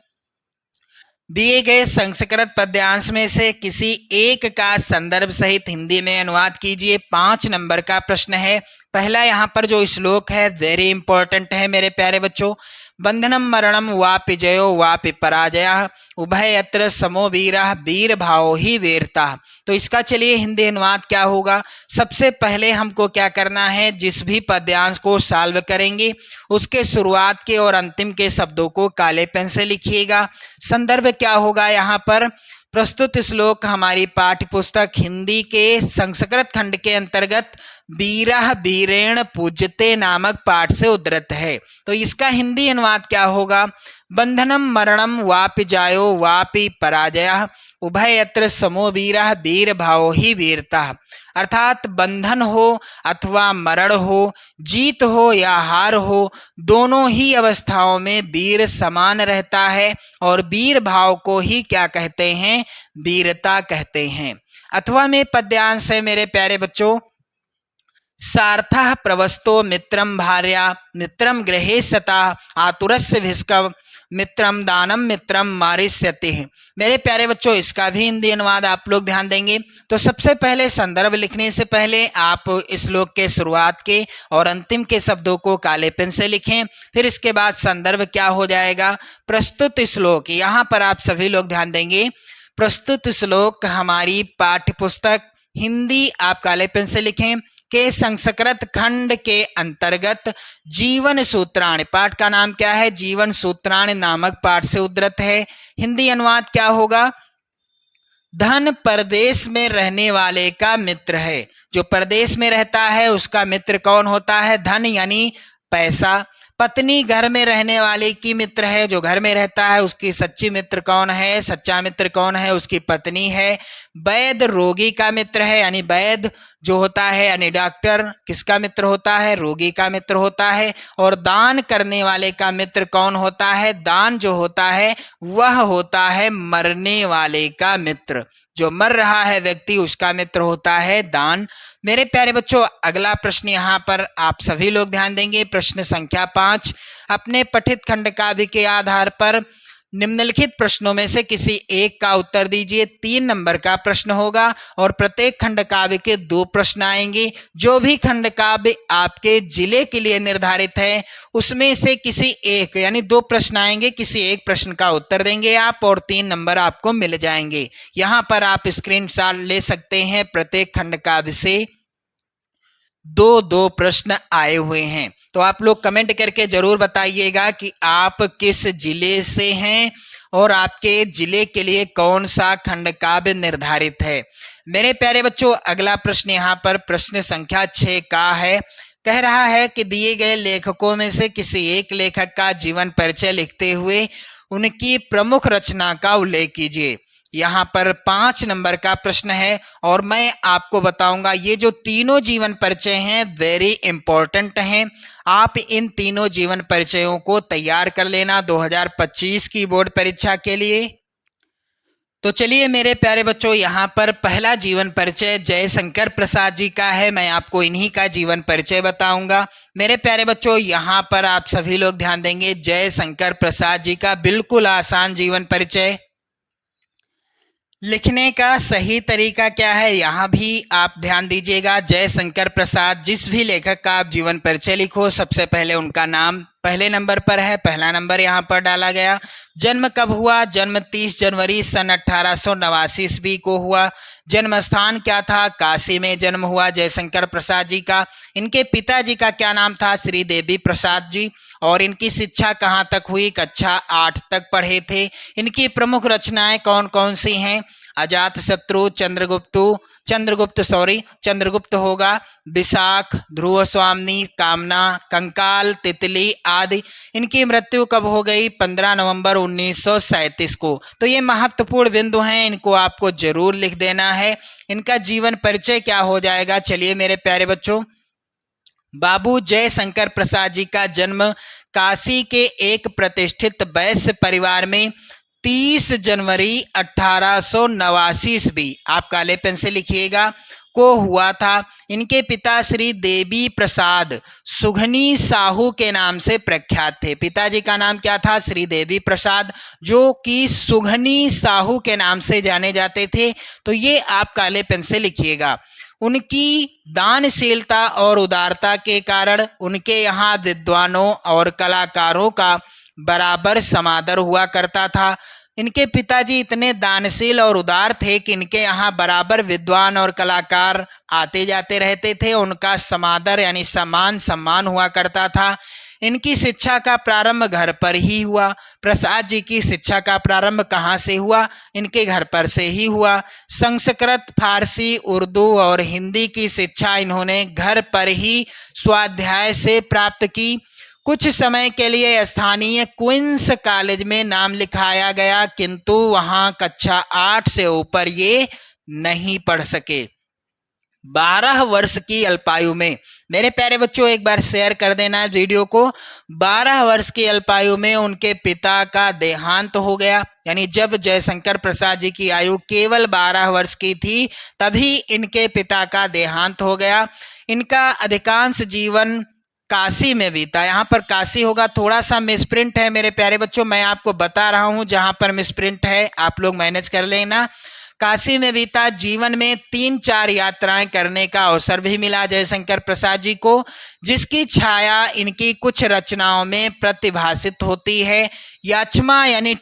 दिए गए संस्कृत पद्यांश में से किसी एक का संदर्भ सहित हिंदी में अनुवाद कीजिए। 5 नंबर का प्रश्न है। पहला यहाँ पर जो श्लोक है वेरी इंपॉर्टेंट है मेरे प्यारे बच्चों, बंधनम मरणम वापि जयो वापि पराजय उभयत्र समो वीरः वीर भाव ही वीरता। तो इसका चलिए हिंदी अनुवाद क्या होगा? सबसे पहले हमको क्या करना है, जिस भी पद्यांश को सॉल्व करेंगे उसके शुरुआत के और अंतिम के शब्दों को काले पेन से लिखिएगा। संदर्भ क्या होगा यहाँ पर? प्रस्तुत श्लोक हमारी पाठ्य पुस्तक हिंदी के संस्कृत खंड के अंतर्गत वीरः वीरेण पूज्यते नामक पाठ से उद्धृत है। तो इसका हिंदी अनुवाद क्या होगा? बंधनम मरणम वापि जायो वापि पराजयः उभयत्र समो वीरः वीर भावो ही वीरता। अर्थात बंधन हो अथवा मरण हो, जीत हो या हार हो, दोनों ही अवस्थाओं में वीर समान रहता है और वीर भाव को ही क्या कहते हैं? वीरता कहते हैं। अथवा में पद्यांश है मेरे प्यारे बच्चों, सार्थः प्रवस्तो मित्रम भार्या मित्रम गृहे सता आतुरस्य भिष्कव मित्रम दानम मित्रम मारिष्यति। मेरे प्यारे बच्चों, इसका भी हिंदी अनुवाद आप लोग ध्यान देंगे। तो सबसे पहले संदर्भ लिखने से पहले आप श्लोक के शुरुआत के और अंतिम के शब्दों को काले पेन से लिखें। फिर इसके बाद संदर्भ क्या हो जाएगा? प्रस्तुत श्लोक। यहाँ पर आप सभी लोग ध्यान देंगे, प्रस्तुत श्लोक हमारी पाठ्य पुस्तक हिंदी आप काले पेन से लिखें के संस्कृत खंड के अंतर्गत जीवन सूत्राणि, पाठ का नाम क्या है? जीवन सूत्राणि नामक पाठ से उद्धृत है। हिंदी अनुवाद क्या होगा? धन परदेश में रहने वाले का मित्र है। जो परदेश में रहता है उसका मित्र कौन होता है? धन यानी पैसा। पत्नी घर में रहने वाले की मित्र है। जो घर में रहता है उसकी सच्ची मित्र कौन है? सच्चा मित्र कौन है? उसकी पत्नी है। वैद्य रोगी का मित्र है, यानी वैद्य जो होता है यानी डॉक्टर किसका मित्र होता है? रोगी का मित्र होता है। और दान करने वाले का मित्र कौन होता है? दान जो होता है वह होता है मरने वाले का मित्र। जो मर रहा है व्यक्ति उसका मित्र होता है दान। मेरे प्यारे बच्चों, अगला प्रश्न यहाँ पर आप सभी लोग ध्यान देंगे। प्रश्न संख्या 5, अपने पठित खंड काव्य के आधार पर निम्नलिखित प्रश्नों में से किसी एक का उत्तर दीजिए। 3 नंबर का प्रश्न होगा और प्रत्येक खंड काव्य के 2 प्रश्न आएंगे। जो भी खंड काव्य आपके जिले के लिए निर्धारित है उसमें से किसी एक यानी 2 प्रश्न आएंगे, किसी एक प्रश्न का उत्तर देंगे आप और 3 नंबर आपको मिल जाएंगे। यहाँ पर आप स्क्रीनशॉट ले सकते हैं। प्रत्येक खंड काव्य से 2-2 प्रश्न आए हुए हैं। तो आप लोग कमेंट करके जरूर बताइएगा कि आप किस जिले से हैं और आपके जिले के लिए कौन सा खंड काव्य निर्धारित है। मेरे प्यारे बच्चों, अगला प्रश्न यहाँ पर प्रश्न संख्या 6 का है। कह रहा है कि दिए गए लेखकों में से किसी एक लेखक का जीवन परिचय लिखते हुए उनकी प्रमुख रचना का उल्लेख कीजिए। यहाँ पर 5 नंबर का प्रश्न है और मैं आपको बताऊंगा ये जो तीनों जीवन परिचय हैं वेरी इंपॉर्टेंट हैं। आप इन तीनों जीवन परिचयों को तैयार कर लेना 2025 की बोर्ड परीक्षा के लिए। तो चलिए मेरे प्यारे बच्चों, यहाँ पर पहला जीवन परिचय जयशंकर प्रसाद जी का है। मैं आपको इन्हीं का जीवन परिचय बताऊंगा। मेरे प्यारे बच्चों, यहाँ पर आप सभी लोग ध्यान देंगे, जयशंकर प्रसाद जी का बिल्कुल आसान जीवन परिचय। लिखने का सही तरीका क्या है यहाँ भी आप ध्यान दीजिएगा। जयशंकर प्रसाद, जिस भी लेखक का आप जीवन परिचय लिखो सबसे पहले उनका नाम पहले नंबर पर है, पहला नंबर यहाँ पर डाला गया। जन्म कब हुआ? जन्म 30 जनवरी सन 1889 ईस्वी को हुआ। जन्म स्थान क्या था? काशी में जन्म हुआ जयशंकर प्रसाद जी का। इनके पिताजी का क्या नाम था? श्री देवी प्रसाद जी। और इनकी शिक्षा कहाँ तक हुई? कक्षा 8 तक पढ़े थे। इनकी प्रमुख रचनाएं कौन कौन सी हैं? अजातशत्रु, चंद्रगुप्त होगा, विशाख, ध्रुव स्वामी, कामना, कंकाल, तितली आदि। इनकी मृत्यु कब हो गई? 15 नवंबर 1937 को। तो ये महत्वपूर्ण बिंदु हैं, इनको आपको जरूर लिख देना है। इनका जीवन परिचय क्या हो जाएगा? चलिए मेरे प्यारे बच्चों, बाबू जयशंकर प्रसाद जी का जन्म काशी के एक प्रतिष्ठित वैश्य परिवार में 30 जनवरी 1889 ईस्वी, आप काले पेन से लिखिएगा, को हुआ था। इनके पिता श्री देवी प्रसाद सुघनी साहू के नाम से प्रख्यात थे। पिताजी का नाम क्या था? श्री देवी प्रसाद, जो कि सुघनी साहू के नाम से जाने जाते थे। तो ये आप काले पेन से लिखिएगा। उनकी दानशीलता और उदारता के कारण उनके यहाँ विद्वानों और कलाकारों का बराबर समादर हुआ करता था। इनके पिताजी इतने दानशील और उदार थे कि इनके यहाँ बराबर विद्वान और कलाकार आते जाते रहते थे। उनका समादर यानी सम्मान हुआ करता था। इनकी शिक्षा का प्रारंभ घर पर ही हुआ। प्रसाद जी की शिक्षा का प्रारंभ कहाँ से हुआ? इनके घर पर से ही हुआ। संस्कृत, फारसी, उर्दू और हिंदी की शिक्षा इन्होंने घर पर ही स्वाध्याय से प्राप्त की। कुछ समय के लिए स्थानीय क्वींस कॉलेज में नाम लिखाया गया, किंतु वहां कक्षा 8 से ऊपर ये नहीं पढ़ सके। 12 वर्ष की अल्पायु में, मेरे प्यारे बच्चों एक बार शेयर कर देना है वीडियो को। 12 वर्ष की अल्पायु में उनके पिता का देहांत हो गया। यानी जब जयशंकर प्रसाद जी की आयु केवल 12 वर्ष की थी तभी इनके पिता का देहांत हो गया। इनका अधिकांश जीवन काशी में बीता। यहाँ पर काशी होगा, थोड़ा सा मिसप्रिंट है मेरे प्यारे बच्चों, मैं आपको बता रहा हूँ जहाँ पर मिसप्रिंट है आप लोग मैनेज कर लेना। काशी में बीता। जीवन में 3-4 यात्राएं करने का अवसर भी मिला जयशंकर प्रसाद जी को, जिसकी छाया इनकी कुछ रचनाओं में प्रतिभासित होती है। यक्ष्मा यानी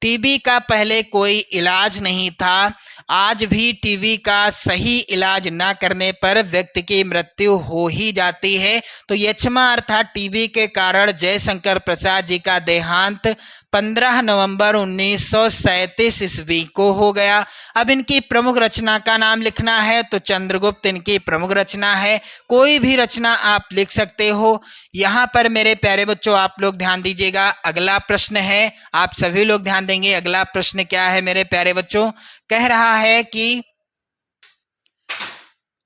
टीबी का पहले कोई इलाज नहीं था। आज भी टीबी का सही इलाज न करने पर व्यक्ति की मृत्यु हो ही जाती है। तो यक्ष्मा अर्थात टीबी के कारण जयशंकर प्रसाद जी का देहांत 15 नवंबर 1937 ईस्वी को हो गया। अब इनकी प्रमुख रचना का नाम लिखना है तो चंद्रगुप्त इनकी प्रमुख रचना है। कोई भी रचना आप लिख सकते हो। यहाँ पर मेरे प्यारे बच्चों आप लोग ध्यान दीजिएगा, अगला प्रश्न है, आप सभी लोग ध्यान देंगे। अगला प्रश्न क्या है मेरे प्यारे बच्चों? कह रहा है कि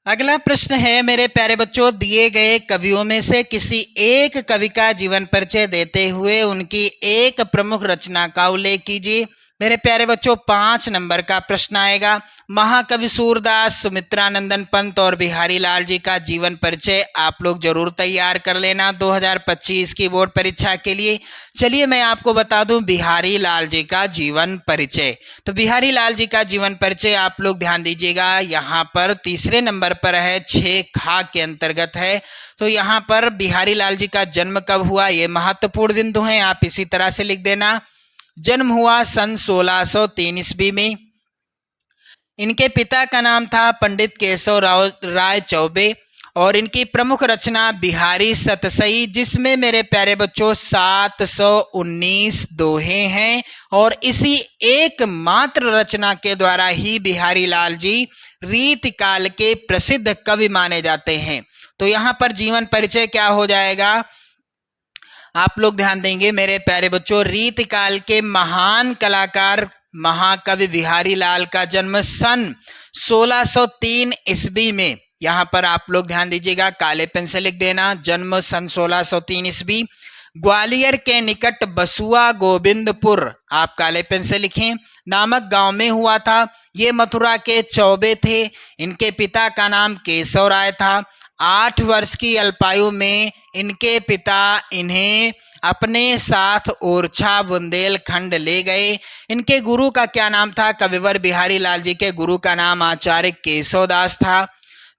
अगला प्रश्न है मेरे प्यारे बच्चों, दिए गए कवियों में से किसी एक कवि का जीवन परिचय देते हुए उनकी एक प्रमुख रचना का उल्लेख कीजिए। मेरे प्यारे बच्चों 5 नंबर का प्रश्न आएगा। महाकवि सूरदास, सुमित्रानंदन पंत और बिहारी लाल जी का जीवन परिचय आप लोग जरूर तैयार कर लेना 2025 की बोर्ड परीक्षा के लिए। चलिए मैं आपको बता दूं बिहारी लाल जी का जीवन परिचय। तो बिहारी लाल जी का जीवन परिचय आप लोग ध्यान दीजिएगा, यहाँ पर तीसरे नंबर पर है, 6 खा के अंतर्गत है। तो यहाँ पर बिहारी लाल जी का जन्म कब हुआ ये महत्वपूर्ण बिंदु है, आप इसी तरह से लिख देना। जन्म हुआ सन 1603 ईस्वी में। इनके पिता का नाम था पंडित केशव राय चौबे और इनकी प्रमुख रचना बिहारी सतसई, जिसमें मेरे प्यारे बच्चों 719 दोहे हैं और इसी एकमात्र रचना के द्वारा ही बिहारी लाल जी रीतिकाल के प्रसिद्ध कवि माने जाते हैं। तो यहाँ पर जीवन परिचय क्या हो जाएगा आप लोग ध्यान देंगे मेरे प्यारे बच्चों। रीतिकाल के महान कलाकार महाकवि बिहारी लाल का जन्म सन 1603 ईस्वी में, यहाँ पर आप लोग ध्यान दीजिएगा, काले पेन से लिख देना, जन्म सन 1603 ईस्वी ग्वालियर के निकट बसुआ गोविंदपुर, आप काले पेन से लिखें, नामक गांव में हुआ था। ये मथुरा के चौबे थे। इनके पिता का नाम केशव राय था। 8 वर्ष की अल्पायु में इनके पिता इन्हें अपने साथ ओरछा बुंदेलखंड ले गए। इनके गुरु का क्या नाम था? कविवर बिहारी लाल जी के गुरु का नाम आचार्य केशवदास था।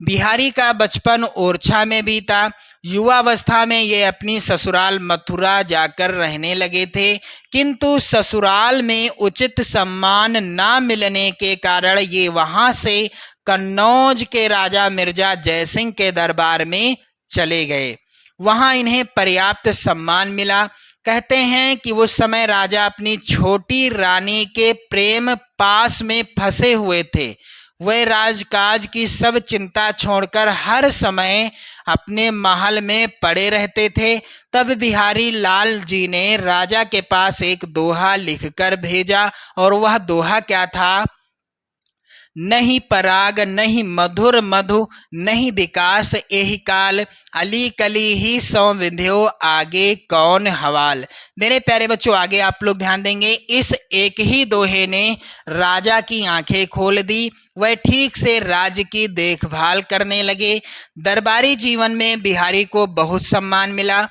बिहारी का बचपन ओरछा में बीता। युवावस्था में ये अपनी ससुराल मथुरा जाकर रहने लगे थे, किंतु ससुराल में उचित सम्मान न मिलने के कारण ये वहां से कन्नौज के राजा मिर्जा जयसिंह के दरबार में चले गए। वहां इन्हें पर्याप्त सम्मान मिला। कहते हैं कि उस समय राजा अपनी छोटी रानी के प्रेम पास में फंसे हुए थे। वह राजकाज की सब चिंता छोड़कर हर समय अपने महल में पड़े रहते थे। तब बिहारी लाल जी ने राजा के पास एक दोहा लिखकर भेजा और वह दोहा क्या था? नहीं पराग नहीं मधुर मधु नहीं विकास एहि काल, अली कली ही सौ विंध्यो आगे कौन हवाल। मेरे प्यारे बच्चों आगे आप लोग ध्यान देंगे, इस एक ही दोहे ने राजा की आंखें खोल दी। वह ठीक से राज्य की देखभाल करने लगे। दरबारी जीवन में बिहारी को बहुत सम्मान मिला।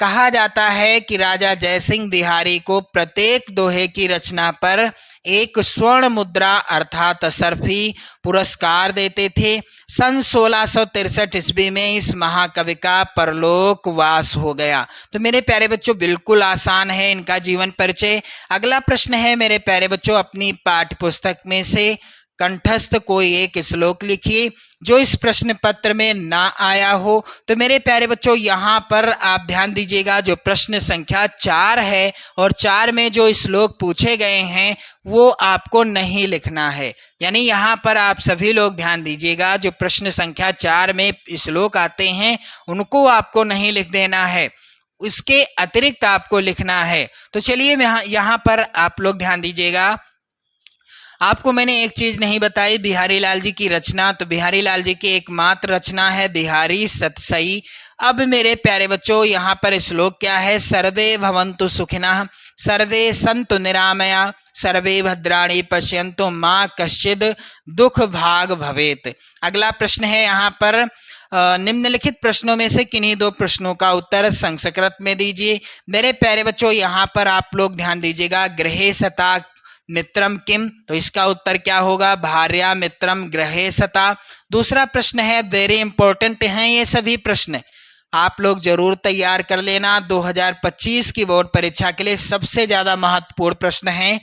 कहा जाता है कि राजा जयसिंह बिहारी को प्रत्येक दोहे की रचना पर एक स्वर्ण मुद्रा अर्थात असरफी पुरस्कार देते थे। सन 1663 ईस्वी में इस महाकवि का परलोक वास हो गया। तो मेरे प्यारे बच्चों बिल्कुल आसान है इनका जीवन परिचय। अगला प्रश्न है मेरे प्यारे बच्चों, अपनी पाठ्य पुस्तक में से कंठस्थ कोई एक श्लोक लिखिए जो इस प्रश्न पत्र में ना आया हो। तो मेरे प्यारे बच्चों यहाँ पर आप ध्यान दीजिएगा, जो प्रश्न संख्या 4 है और 4 में जो श्लोक पूछे गए हैं वो आपको नहीं लिखना है। यानी यहाँ पर आप सभी लोग ध्यान दीजिएगा, जो प्रश्न संख्या 4 में श्लोक आते हैं उनको आपको नहीं लिख देना है, उसके अतिरिक्त आपको लिखना है। तो चलिए यहाँ पर आप लोग ध्यान दीजिएगा। आपको मैंने एक चीज नहीं बताई, बिहारी लाल जी की रचना, तो बिहारी लाल जी की एकमात्र रचना है बिहारी सतसई। अब मेरे प्यारे बच्चों यहाँ पर श्लोक क्या है, सर्वे भवन्तु सुखिनः सर्वे सन्तु निरामया सर्वे भद्राणि पश्यन्तु माँ कश्चिद दुख भाग भवेत। अगला प्रश्न है यहाँ पर, निम्नलिखित प्रश्नों में से किन्हीं 2 प्रश्नों का उत्तर संस्कृत में दीजिए। मेरे प्यारे बच्चों यहाँ पर आप लोग ध्यान दीजिएगा, गृहे सता मित्रम किम, तो इसका उत्तर क्या होगा, भार्या मित्रम गृहे सता। दूसरा प्रश्न है, वेरी इंपॉर्टेंट हैं ये सभी प्रश्न, आप लोग जरूर तैयार कर लेना, 2025 की बोर्ड परीक्षा के लिए सबसे ज्यादा महत्वपूर्ण प्रश्न है।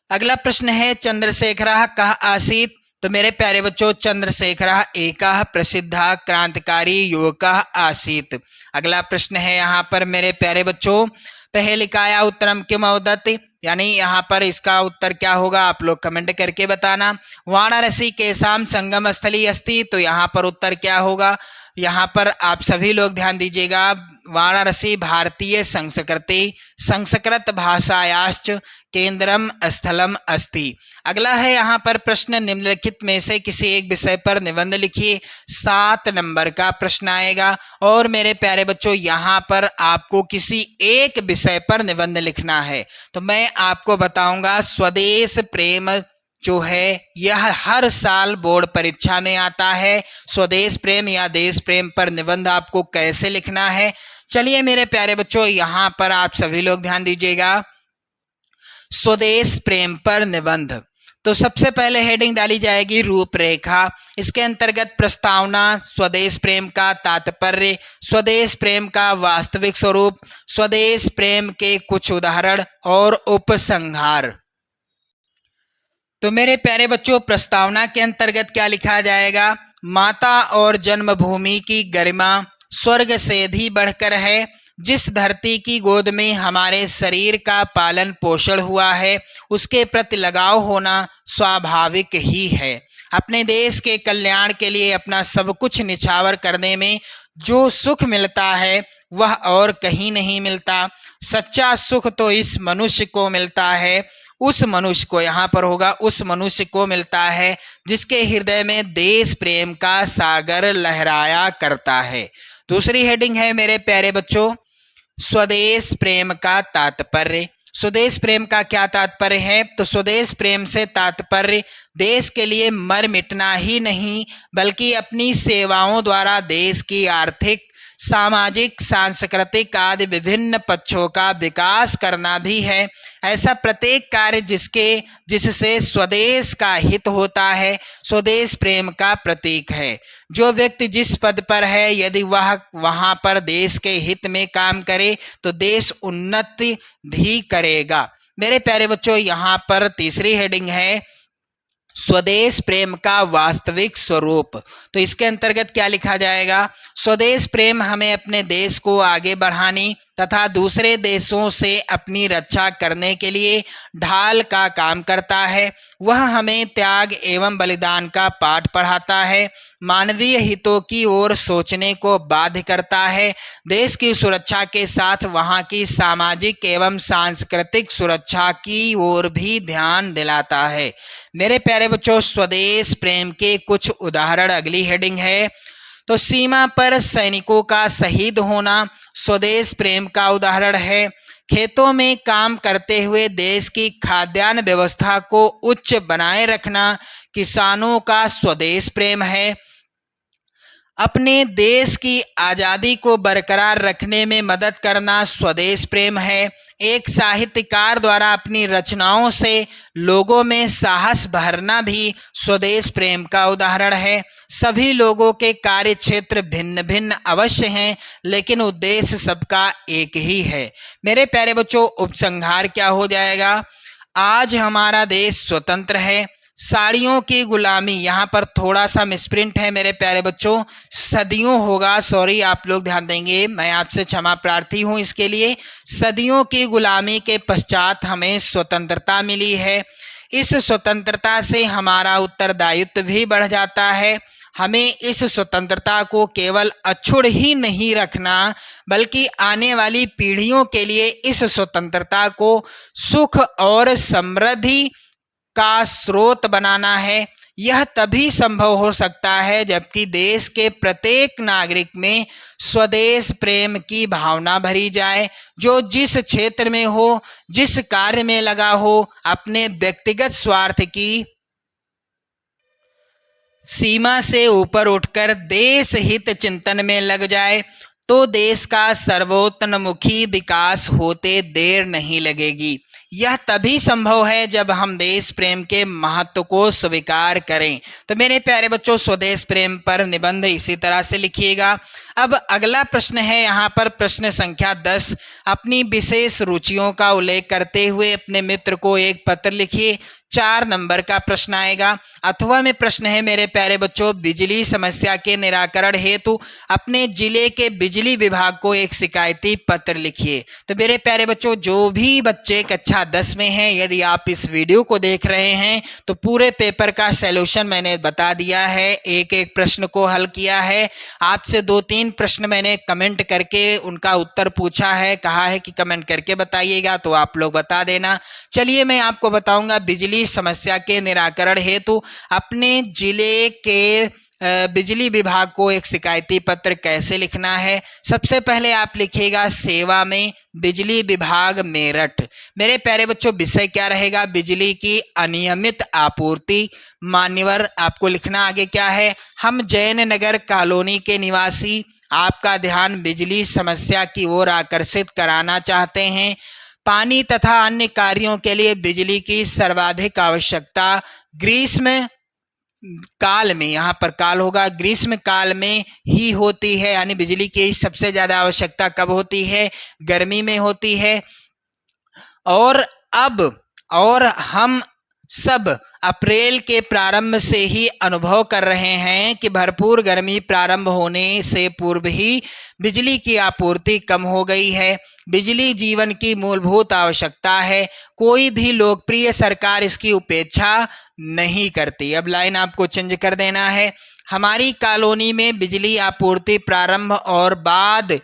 अगला प्रश्न है, चंद्रशेखरः कः आसीत्, तो मेरे प्यारे बच्चों चंद्रशेखरः एकः प्रसिद्धः क्रांतिकारी युवकः आसीत्। अगला प्रश्न है यहाँ पर मेरे प्यारे बच्चों, पहेलिकाया उत्तरम किम अवदत्, यानी यहाँ पर इसका उत्तर क्या होगा आप लोग कमेंट करके बताना। वाराणसी केशाम संगम स्थली अस्ति, तो यहाँ पर उत्तर क्या होगा, यहाँ पर आप सभी लोग ध्यान दीजिएगा, वाराणसी भारतीय संस्कृत भाषायाश्च केंद्रम स्थलम अस्ति। अगला है यहाँ पर प्रश्न, निम्नलिखित में से किसी एक विषय पर निबंध लिखिए, 7 नंबर का प्रश्न आएगा। और मेरे प्यारे बच्चों यहाँ पर आपको किसी एक विषय पर निबंध लिखना है, तो मैं आपको बताऊंगा स्वदेश प्रेम जो है यह हर साल बोर्ड परीक्षा में आता है। स्वदेश प्रेम या देश प्रेम पर निबंध आपको कैसे लिखना है, चलिए मेरे प्यारे बच्चों यहाँ पर आप सभी लोग ध्यान दीजिएगा, स्वदेश प्रेम पर निबंध। तो सबसे पहले हेडिंग डाली जाएगी रूपरेखा, इसके अंतर्गत प्रस्तावना, स्वदेश प्रेम का तात्पर्य, स्वदेश प्रेम का वास्तविक स्वरूप, स्वदेश प्रेम के कुछ उदाहरण और उपसंहार। तो मेरे प्यारे बच्चों प्रस्तावना के अंतर्गत क्या लिखा जाएगा, माता और जन्मभूमि की गरिमा स्वर्ग से भी बढ़कर है, जिस धरती की गोद में हमारे शरीर का पालन पोषण हुआ है उसके प्रति लगाव होना स्वाभाविक ही है। अपने देश के कल्याण के लिए अपना सब कुछ निछावर करने में जो सुख मिलता है वह और कहीं नहीं मिलता। सच्चा सुख तो इस मनुष्य को मिलता है, उस मनुष्य को, यहाँ पर होगा उस मनुष्य को मिलता है जिसके हृदय में देश प्रेम का सागर लहराया करता है। दूसरी हेडिंग है मेरे प्यारे बच्चों, स्वदेश प्रेम का तात्पर्य। स्वदेश प्रेम का क्या तात्पर्य है, तो स्वदेश प्रेम से तात्पर्य देश के लिए मर मिटना ही नहीं बल्कि अपनी सेवाओं द्वारा देश की आर्थिक, सामाजिक, सांस्कृतिक आदि विभिन्न पक्षों का विकास करना भी है। ऐसा प्रत्येक कार्य जिससे स्वदेश का हित होता है स्वदेश प्रेम का प्रतीक है। जो व्यक्ति जिस पद पर है यदि वह वहां पर देश के हित में काम करे तो देश उन्नति भी करेगा। मेरे प्यारे बच्चों यहाँ पर तीसरी हेडिंग है स्वदेश प्रेम का वास्तविक स्वरूप। तो इसके अंतर्गत क्या लिखा जाएगा, स्वदेश प्रेम हमें अपने देश को आगे बढ़ाने तथा दूसरे देशों से अपनी रक्षा करने के लिए ढाल का काम करता है। वह हमें त्याग एवं बलिदान का पाठ पढ़ाता है, मानवीय हितों की ओर सोचने को बाध्य करता है, देश की सुरक्षा के साथ वहाँ की सामाजिक एवं सांस्कृतिक सुरक्षा की ओर भी ध्यान दिलाता है। मेरे प्यारे बच्चों स्वदेश प्रेम के कुछ उदाहरण अगली हेडिंग है। तो सीमा पर सैनिकों का शहीद होना स्वदेश प्रेम का उदाहरण है। खेतों में काम करते हुए देश की खाद्यान्न व्यवस्था को उच्च बनाए रखना किसानों का स्वदेश प्रेम है। अपने देश की आज़ादी को बरकरार रखने में मदद करना स्वदेश प्रेम है। एक साहित्यकार द्वारा अपनी रचनाओं से लोगों में साहस भरना भी स्वदेश प्रेम का उदाहरण है। सभी लोगों के कार्य क्षेत्र भिन्न भिन्न अवश्य हैं लेकिन उद्देश्य सबका एक ही है। मेरे प्यारे बच्चों उपसंहार क्या हो जाएगा, आज हमारा देश स्वतंत्र है, साड़ियों की गुलामी, यहाँ पर थोड़ा सा मिसप्रिंट है मेरे प्यारे बच्चों, सदियों होगा, सॉरी, आप लोग ध्यान देंगे, मैं आपसे क्षमा प्रार्थी हूँ इसके लिए। सदियों की गुलामी के पश्चात हमें स्वतंत्रता मिली है। इस स्वतंत्रता से हमारा उत्तरदायित्व भी बढ़ जाता है। हमें इस स्वतंत्रता को केवल अक्षुण्ण ही नहीं रखना, बल्कि आने वाली पीढ़ियों के लिए इस स्वतंत्रता को सुख और समृद्धि का स्रोत बनाना है। यह तभी संभव हो सकता है जबकि देश के प्रत्येक नागरिक में स्वदेश प्रेम की भावना भरी जाए, जो जिस क्षेत्र में हो, जिस कार्य में लगा हो, अपने व्यक्तिगत स्वार्थ की सीमा से ऊपर उठकर देश हित चिंतन में लग जाए, तो देश का सर्वोत्तोन्मुखी विकास होते देर नहीं लगेगी। यह तभी संभव है जब हम देश प्रेम के महत्व को स्वीकार करें। तो मेरे प्यारे बच्चों, स्वदेश प्रेम पर निबंध इसी तरह से लिखिएगा। अब अगला प्रश्न है यहाँ पर प्रश्न संख्या 10। अपनी विशेष रुचियों का उल्लेख करते हुए अपने मित्र को एक पत्र लिखिए। 4 नंबर का प्रश्न आएगा। अथवा में प्रश्न है मेरे प्यारे बच्चों, बिजली समस्या के निराकरण हेतु अपने जिले के बिजली विभाग को एक शिकायती पत्र लिखिए। तो मेरे प्यारे बच्चों, जो भी बच्चे कक्षा 10 में हैं, यदि आप इस वीडियो को देख रहे हैं तो पूरे पेपर का सॉल्यूशन मैंने बता दिया है, एक एक प्रश्न को हल किया है। आपसे 2-3 प्रश्न मैंने कमेंट करके उनका उत्तर पूछा है, कहा है कि कमेंट करके बताइएगा, तो आप लोग बता देना। चलिए मैं आपको बताऊंगा बिजली समस्या के निराकरण हेतु अपने जिले के बिजली विभाग को एक शिकायती पत्र कैसे लिखना है। सबसे पहले आप लिखिएगा सेवा में बिजली विभाग मेरठ। मेरे प्यारे बच्चों, विषय क्या रहेगा? बिजली की अनियमित आपूर्ति। मान्यवर आपको लिखना आगे क्या है? हम जैन नगर कॉलोनी के निवासी आपका ध्यान बिजली समस्या की ओर आकर्षित कराना चाहते हैं। पानी तथा अन्य कार्यों के लिए बिजली की सर्वाधिक आवश्यकता ग्रीष्म काल में, यहाँ पर काल होगा, ग्रीष्म काल में ही होती है, यानी बिजली की सबसे ज्यादा आवश्यकता कब होती है? गर्मी में होती है। और हम सब अप्रैल के प्रारंभ से ही अनुभव कर रहे हैं कि भरपूर गर्मी प्रारंभ होने से पूर्व ही बिजली की आपूर्ति कम हो गई है। बिजली जीवन की मूलभूत आवश्यकता है, कोई भी लोकप्रिय सरकार इसकी उपेक्षा नहीं करती। अब लाइन आपको चेंज कर देना है। हमारी कॉलोनी में बिजली आपूर्ति प्रारंभ और बाद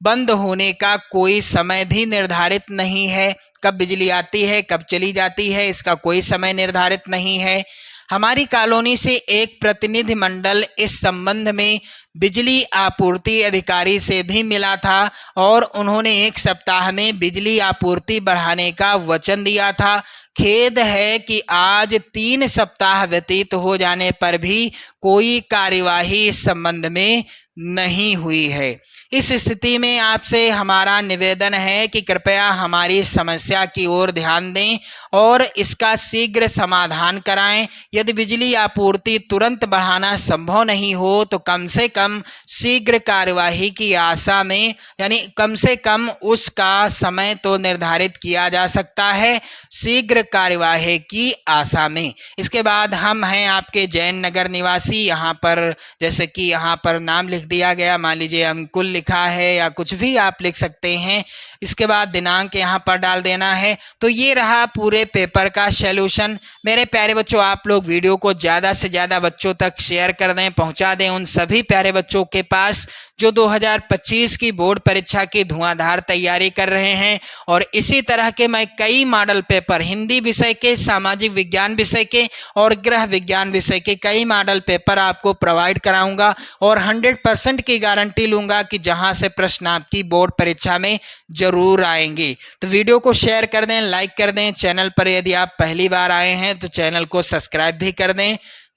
बंद होने का कोई समय भी निर्धारित नहीं है। कब बिजली आती है, कब चली जाती है, इसका कोई समय निर्धारित नहीं है। हमारी कॉलोनी से एक प्रतिनिधि मंडल इस संबंध में बिजली आपूर्ति अधिकारी से भी मिला था और उन्होंने 1 सप्ताह में बिजली आपूर्ति बढ़ाने का वचन दिया था। खेद है कि आज 3 सप्ताह व्यतीत हो जाने पर भी कोई कार्यवाही इस संबंध में नहीं हुई है। इस स्थिति में आपसे हमारा निवेदन है कि कृपया हमारी समस्या की ओर ध्यान दें और इसका शीघ्र समाधान कराएं। यदि बिजली आपूर्ति तुरंत बढ़ाना संभव नहीं हो तो कम से कम शीघ्र कार्यवाही की आशा में, यानी कम से कम उसका समय तो निर्धारित किया जा सकता है, शीघ्र कार्यवाही की आशा में। इसके बाद हम हैं आपके जैन नगर निवासी। यहाँ पर जैसे कि यहाँ पर नाम लिख दिया गया, मान लीजिए अंकुल लिखा है या कुछ भी आप लिख सकते हैं। इसके बाद दिनांक यहाँ पर डाल देना है। तो ये रहा पूरे पेपर का सॉल्यूशन। मेरे प्यारे बच्चों, आप लोग वीडियो को ज़्यादा से ज़्यादा बच्चों तक शेयर कर दें, पहुँचा दें उन सभी प्यारे बच्चों के पास जो 2025 की बोर्ड परीक्षा की धुआंधार तैयारी कर रहे हैं। और इसी तरह के मैं कई मॉडल पेपर, हिंदी विषय के, सामाजिक विज्ञान विषय के और गृह विज्ञान विषय के कई मॉडल पेपर आपको प्रोवाइड कराऊंगा और 100% की गारंटी लूंगा कि जहां से प्रश्न आपकी बोर्ड परीक्षा में जरूर आएंगे। तो वीडियो को शेयर कर दें, लाइक कर दें। चैनल पर यदि आप पहली बार आए हैं तो चैनल को सब्सक्राइब भी कर दें।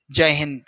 जय हिंद।